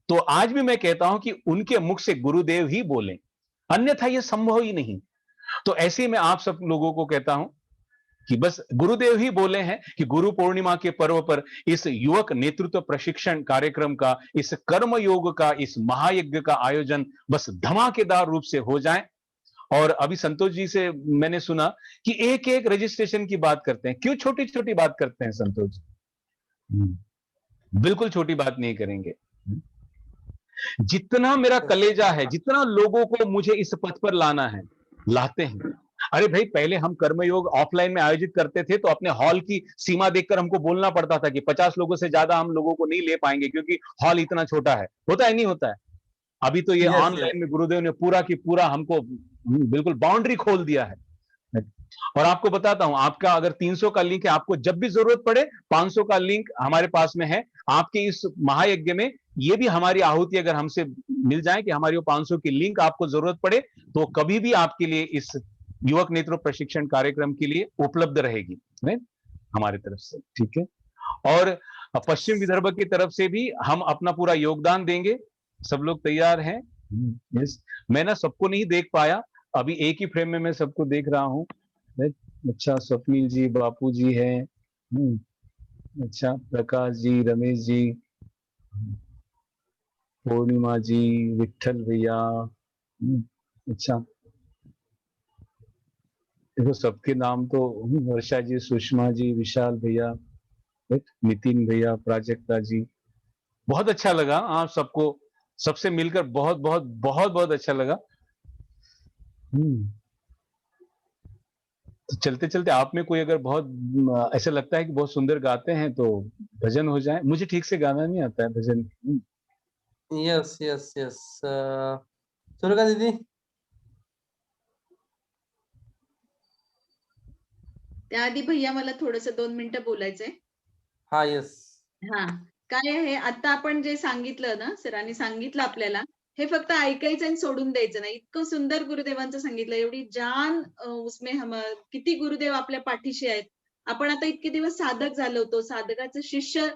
तो आज भी मैं कहता हूं कि उनके मुख से गुरुदेव ही बोले, अन्यथा ये संभव ही नहीं। तो ऐसे ही मैं आप सब लोगों को कहता हूं कि बस गुरुदेव ही बोले हैं कि गुरु पूर्णिमा के पर्व पर इस युवक नेतृत्व प्रशिक्षण कार्यक्रम का, इस कर्म योग का, इस महायज्ञ का आयोजन बस धमाकेदार रूप से हो जाए। और अभी संतोष जी से मैंने सुना कि एक एक रजिस्ट्रेशन की बात करते हैं, क्यों छोटी छोटी बात करते हैं संतोष जी? बिल्कुल छोटी बात नहीं करेंगे। जितना मेरा कलेजा है, जितना लोगों को मुझे इस पथ पर लाना है, लाते हैं। अरे भाई, पहले हम कर्मयोग ऑफलाइन में आयोजित करते थे तो अपने हॉल की सीमा देखकर हमको बोलना पड़ता था कि 50 लोगों से ज्यादा हम लोगों को नहीं ले पाएंगे क्योंकि हॉल इतना छोटा है। होता है नहीं होता है? अभी तो ये ऑनलाइन में गुरुदेव ने पूरा की पूरा हमको बिल्कुल बाउंड्री खोल दिया है। और आपको बताता हूं, आपका अगर 300 का लिंक है, आपको जब भी जरूरत पड़े 500 का लिंक हमारे पास में है। आपके इस महायज्ञ में ये भी हमारी आहुति अगर हमसे मिल जाए कि हमारी वो 500 की लिंक आपको जरूरत पड़े, तो कभी भी आपके लिए इस युवक नेतृत्व प्रशिक्षण कार्यक्रम के लिए उपलब्ध रहेगी हमारी तरफ से, ठीक है। और पश्चिम विदर्भ की तरफ से भी हम अपना पूरा योगदान देंगे। सब लोग तैयार हैं? यस। मैं ना सबको नहीं देख पाया, अभी एक ही फ्रेम में मैं सबको देख रहा हूँ। अच्छा, स्वप्निल जी, बापू जी हैं, अच्छा, प्रकाश जी, रमेश जी, पूर्णिमा जी, विठल भैया, अच्छा, देखो सबके नाम तो, वर्षा जी, सुषमा जी, विशाल भैया, नितिन भैया, प्राजक्ता जी। बहुत अच्छा लगा आप सबको, सबसे मिलकर बहुत बहुत बहुत बहुत अच्छा लगा। तो चलते चलते आप में कोई अगर बहुत ऐसा लगता है कि बहुत सुंदर गाते हैं तो भजन हो जाए। मुझे ठीक से गाना नहीं आता है भजन। यस यस यस, सुरेखा दीदी। त्याआधी भैया मला थोडस 2 मिनिटं बोलायचंय. हा यस. हा, काय आहे, आता आपण जे सांगितलं ना, सरांनी सांगितलं आपल्याला, हे फक्त ऐकायचं आणि सोडून द्यायचं नाही. इतकं सुंदर गुरुदेवांचं सांगितलं, एवढी जान उसमें हम, किती गुरुदेव आपल्या पाठीशी आहेत. आपण आता इतके दिवस साधक झालो होतो, साधकाचं शिष्य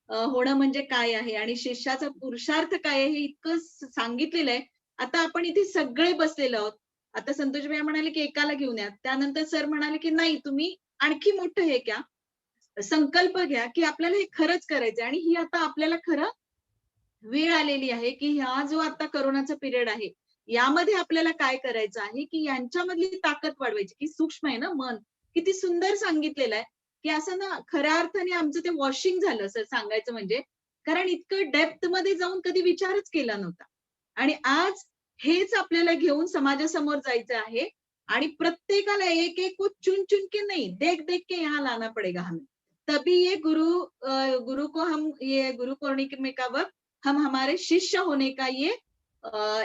होणं म्हणजे काय आहे आणि शिष्याचा पुरुषार्थ काय आहे हे इतकं सांगितलेलं आहे. आता आपण इथे सगळे बसलेलो आहोत. आता संतोष भैया म्हणाले की एकाला घेऊन या, त्यानंतर सर म्हणाले की नाही, तुम्ही आणखी मोठं हे घ्या, संकल्प घ्या की आपल्याला हे खरंच करायचंय. आणि ही आता आपल्याला खरं वेळ आलेली आहे की हा जो आता करोनाचा पिरियड आहे, यामध्ये आपल्याला काय करायचं आहे की यांच्यामधली ताकद वाढवायची, की सूक्ष्म आहे ना मन, किती सुंदर सांगितलेलं आहे की असं ना, खऱ्या अर्थाने आमचं ते वॉशिंग झालं सर, सांगायचं म्हणजे. कारण इतकं डेप्थ मध्ये जाऊन कधी विचारच केला नव्हता. आणि आज हेच आपल्याला घेऊन समाजासमोर जायचं आहे आणि प्रत्येकाला एक एक को चुन चुन के नहीं, देख देख के यहाँ लाना पड़ेगा हमें. तभी ये गुरु को हम, ये गुरु पूर्णिमा का वक्त हम हमारे शिष्य होने का ये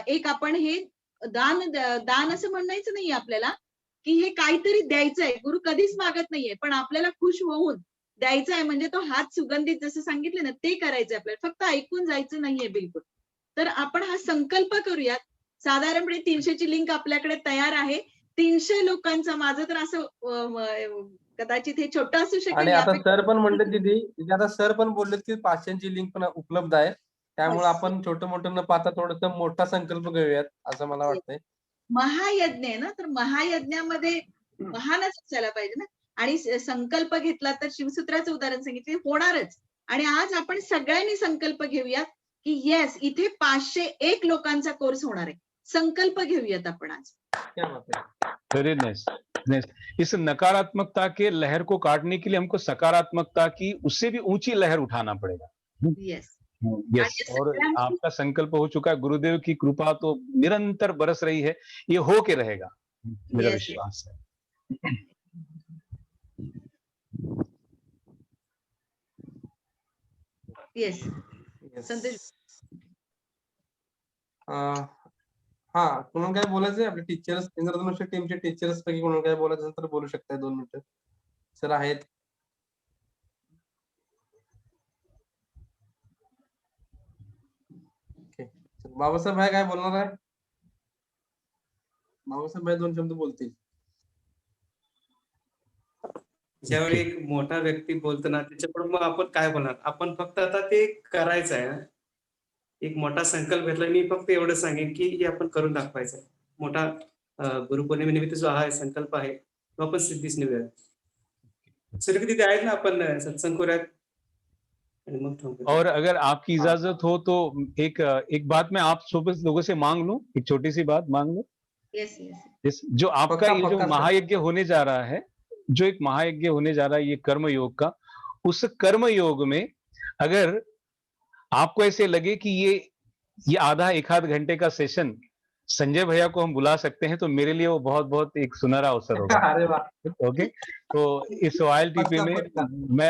एक आपण हे दान असं म्हणायचं नाहीये आपल्याला की हे काहीतरी द्यायचंय. गुरु कधीच मागत नाहीये, पण आपल्याला खुश होऊन द्यायचा आहे, म्हणजे तो हात सुगंधित जसं सांगितलं ना ते करायचंय आपल्याला, फक्त ऐकून जायचं नाहीये बिलकुल. तर आपण हा संकल्प करूयात. साधारणपणे 300 ची लिंक आपल्याकडे तयार आहे. 300 लोकांचा, माझं तर असं कदाचित हे छोटं असू शकेल, आणि आता यापेक्षा सर पण म्हणले दीदी, तिथे आता सर पण बोललेत की 500 ची लिंक पण उपलब्ध आहे. त्यामुळे Yes. आपण छोटं मोठं न पाहता थोडस मोठा संकल्प घेऊयात असं मला वाटतंय. महायज्ञ आहे ना, तर महायज्ञामध्ये महानच असायला पाहिजे ना. आणि संकल्प घेतला तर शिवसूत्राचं उदाहरण सांगितले होणारच. आणि आज आपण सगळ्यांनी संकल्प घेऊयात की येस, इथे 501 लोकांचा कोर्स होणार आहे. संकल्प घेऊयात आपण आज. क्या बात है. Very nice. इस नकारात्मकता के लहर को काटने के लिए हमको सकारात्मकता की उससे भी ऊंची लहर उठाना पड़ेगा. येस. यस. और आपका संकल्प हो चुका है, गुरुदेव की कृपा तो निरंतर बरस रही है, ये हो के रहेगा, मेरा Yes, विश्वास है. येस. Yes. संतोष. हा, कोणाला काय बोलायचंय? आपले टीचर्स, इंद्रधनुष्य टीमचे टीचर्स पैकी कोणाला काय बोलायचं असेल तर बोलू शकताय 2 मिनिटं. सर आहेत. ओके. बाबासाहेब भाई काय बोलणार आहे? बाबासाहेब भाई 2 शब्द बोलतील. ज्यावेळी एक मोठा व्यक्ती बोलतो ना, त्याच्यापुढे मग आपण काय बोलणार? आपण फक्त आता ते करायचं आहे. एक मोठा संकल्प घेतला. मी फक्त एवढं सांगेन की हे आपण करून दाखवायचं आहे. मोठा गुरुपौर्णिमेनिमित्त जो हा संकल्प आहे तो आपण सिद्धीस नेऊया. सूर्य तिथे आहेत ना, आपण सत्संग करूयात आणि मग थांबूया. और अगर आपकी इजाजत हो तो एक बात मैं आप लोगों से मांग लूं, एक छोटी सी बात मांग लूं. Yes, yes. जो आपका पक्का, ये जो पक्का सर. महायज्ञ होने जा रहा है, जो एक महायज्ञ होने जा रहा है ये कर्म योग का, उस कर्म योग में अगर आपको ऐसे लगे कि ये आधा एक आध घंटे का सेशन संजय भैया को हम बुला सकते हैं, तो मेरे लिए वो बहुत बहुत एक सुनहरा अवसर होगा. अरे वाह. ओके. तो इस रॉयल टीपी पक्का, में पक्का. मैं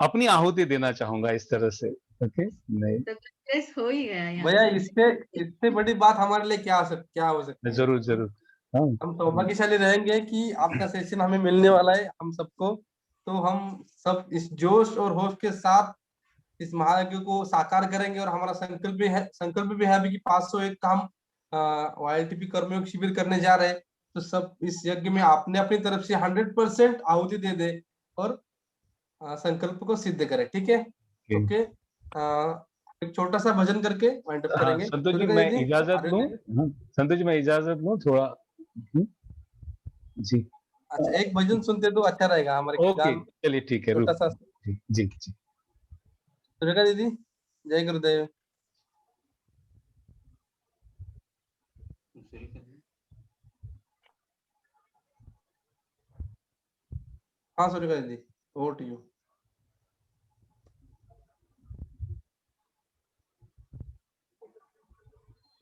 अपनी आहुति देना चाहूंगा इस तरह से. ओके. नहीं, तर येस हो ही गया यहाँ भैया, से. इससे बड़ी बात हमारे लिए क्या हो सकती है? जरूर जरूर. हाँ. हम सौभाग्यशाली रहेंगे कि आपका सेशन हमें मिलने वाला है, हम सबको. तो हम सब इस जोश और होश के साथ इस महायज्ञ को साकार करेंगे. और हमारा संकल्प भी है अभी कि 501 का हम YLTP कर्मयोग शिविर करने जा रहे हैं. तो सब इस यज्ञ में आपने अपनी तरफ से 100% आहुति दे दे और संकल्प को सिद्ध करें. ठीक है? ओके. एक छोटा सा भजन करके वाइंड अप करेंगे. संतोष जी, सुरेखा मैं दीदी, इजाजत लूं. संतोष जी, मैं इजाजत लूं थोड़ा. जी. अच्छा, एक भजन सुनते तो अच्छा रहेगा. हमारे ओके, गान चलिए ठीक है. छोटा सा. जी जी जी. सुरेखा दीदी, जय गुरुदेव. हाँ सुरेखा दीदी, ओवर टू यू.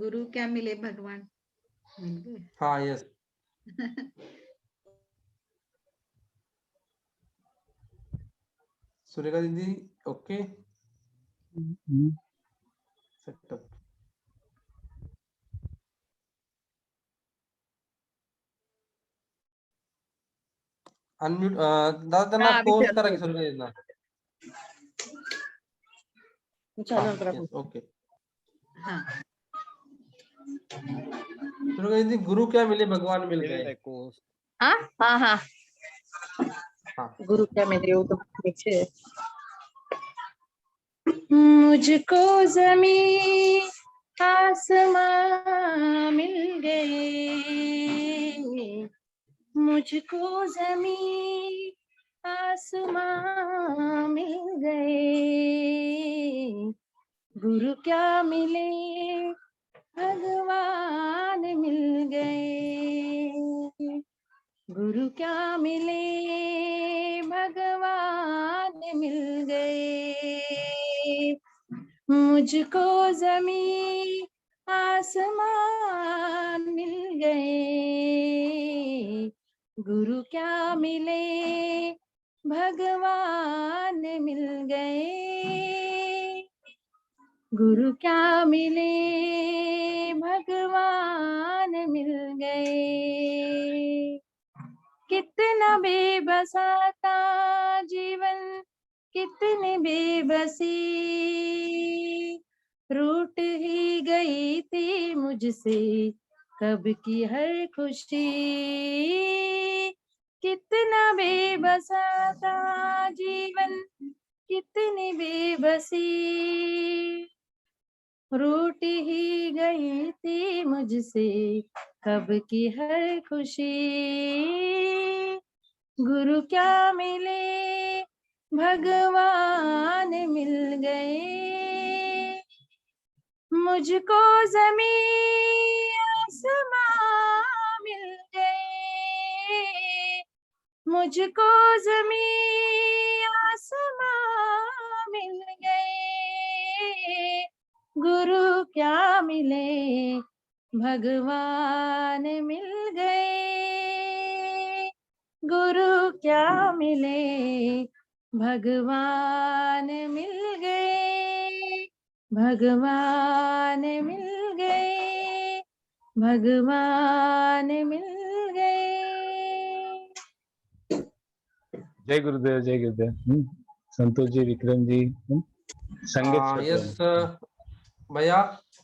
गुरु क्या मिले भगवान मिल गए. हाँ, यस. सुरेखा दीदी, ओके. सेटअप. अनम्यूट. दादा त्यांना फोन करा की सुरेखा दीदींना. ओके. हाँ. सुरेखा दीदी, गुरु क्या मिले भगवान मिल गए. हाँ हाँ हाँ. हाँ. गुरु क्या मिले वो तो पीछे. मुझको जमीन आसमां मिल गए. मुझको जमीन आसमां मिल गए. गुरु क्या मिले भगवान मिल गए. गुरु क्या मिले भगवान मिल गए. मुझको जमीन आसमान मिल गए. गुरु क्या मिले भगवान मिल गए. गुरु क्या मिले भगवान मिल गए. कितना बेबसा था जीवन, कितनी बेबसी, रूठ ही गई थी मुझसे कब की हर खुशी, कितना बेबसा था जीवन, कितनी बेबसी, रूठ ही गई थी मुझसे कब की हर खुशी, गुरु क्या मिले भगवान मिल गए, मुझको ज़मीं आसमां मिल गए, मुझको ज़मीं आसमां मिल गए, गुरु क्या मिले भगवान मिल गए, गुरु क्या मिले भगवान मिल गए, भगवान मिल गए, भगवान मिल गए। जय गुरुदेव, जय गुरुदेव। संतोष जी, विक्रम जी, संगत येस भैया,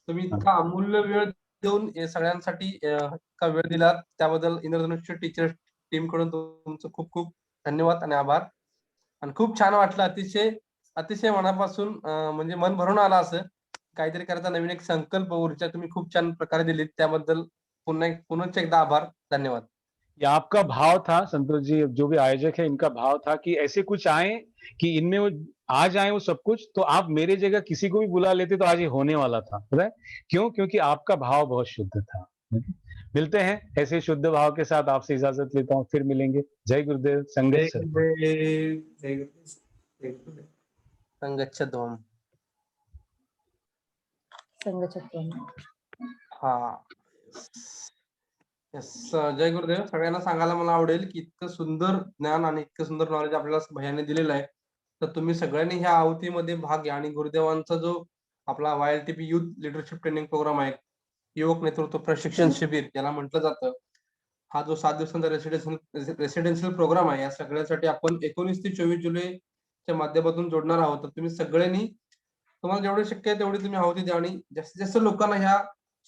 तुम्ही इतका अमूल्य वेळ देऊन हे सगळ्यांसाठी इतका वेळ दिलात त्याबद्दल इंद्रधनुष्य टीचर टीम कडून तुमचं खूप खूप धन्यवाद आणि आभार. आणि खूप छान वाटलं, अतिशय अतिशय मनापासून म्हणजे मन भरून आलं असं काहीतरी करायचा नवीन एक संकल्प ऊर्जा तुम्ही खूप छान प्रकारे दिलीत, त्याबद्दल पुनः एकदा आभार, धन्यवाद. ये आपका भाव था संतोष जी, जो भी आयोजक है इनका भाव था कि ऐसे कुछ आए कि इनमें वो आ जाए वो सब कुछ, तो आप मेरे जगह किसी को भी बुला लेते तो आज ये होने वाला था, पता है क्यों? क्योंकि आपका भाव बहुत शुद्ध था। मिलते हैं ऐसे शुद्ध भाव के साथ, आपसे इजाजत लेता हूँ, फिर मिलेंगे। जय गुरुदेव, जय संगत सर। गुरुदेव, जय गुरुदेव, जय गुरुदेव. संगच्छध्वम. संगचक्रम. हा. येस, जय गुरुदेव. सगळ्यांना सांगायला मला आवडेल की इतकं सुंदर ज्ञान आणि इतकं सुंदर नॉलेज आपल्याला भैयाने दिलेलं आहे, तर तुम्ही सगळ्यांनी ह्या आहुतीमध्ये भाग घ्या आणि गुरुदेवांचा जो आपला YLTP youth leadership training programme आहे, युवक नेतृत्व प्रशिक्षण शिबिर याला म्हटलं जातं, हा जो 7 दिवसांचा रेसिडेन्शियल प्रोग्राम आहे, या सगळ्यासाठी आपण 19 ते 24 जुलैच्या माध्यमातून जोडणार आहोत. तर तुम्ही सगळ्यांनी तुम्हाला जेवढे शक्य आहे तेवढी तुम्ही आहुती द्या आणि जास्तीत जास्त लोकांना ह्या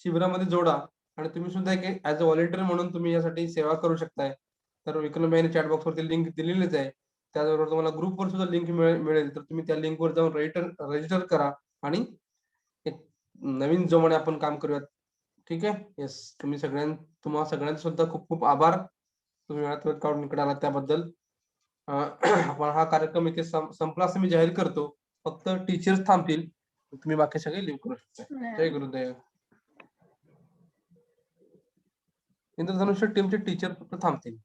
शिबिरामध्ये जोडा. आणि तुम्ही सुद्धा एक ऍज अ व्हॉलेंटियर म्हणून तुम्ही यासाठी सेवा करू शकताय. तर विक्रम भाईने चॅट बॉक्स वरती लिंक दिलेलीच आहे. त्याचबरोबर तुम्हाला ग्रुपवर सुद्धा लिंक मिळेल, तर तुम्ही त्या लिंकवर जाऊन रजिस्टर करा आणि एक नवीन जोमाने आपण काम करूयात. ठीक आहे. येस, तुम्हाला सगळ्यांचे सुद्धा खूप खूप आभार, तुम्ही वेळात वेळ काढून इकडे आलात त्याबद्दल. आपण हा कार्यक्रम इथे संपला असं मी जाहीर करतो. फक्त टीचर्स थांबतील, तुम्ही बाकी सगळे लिव्ह करू शकता. जय गुरुदेव. इंद्रधनुष्य टीमचे टीचर फक्त थांबतील.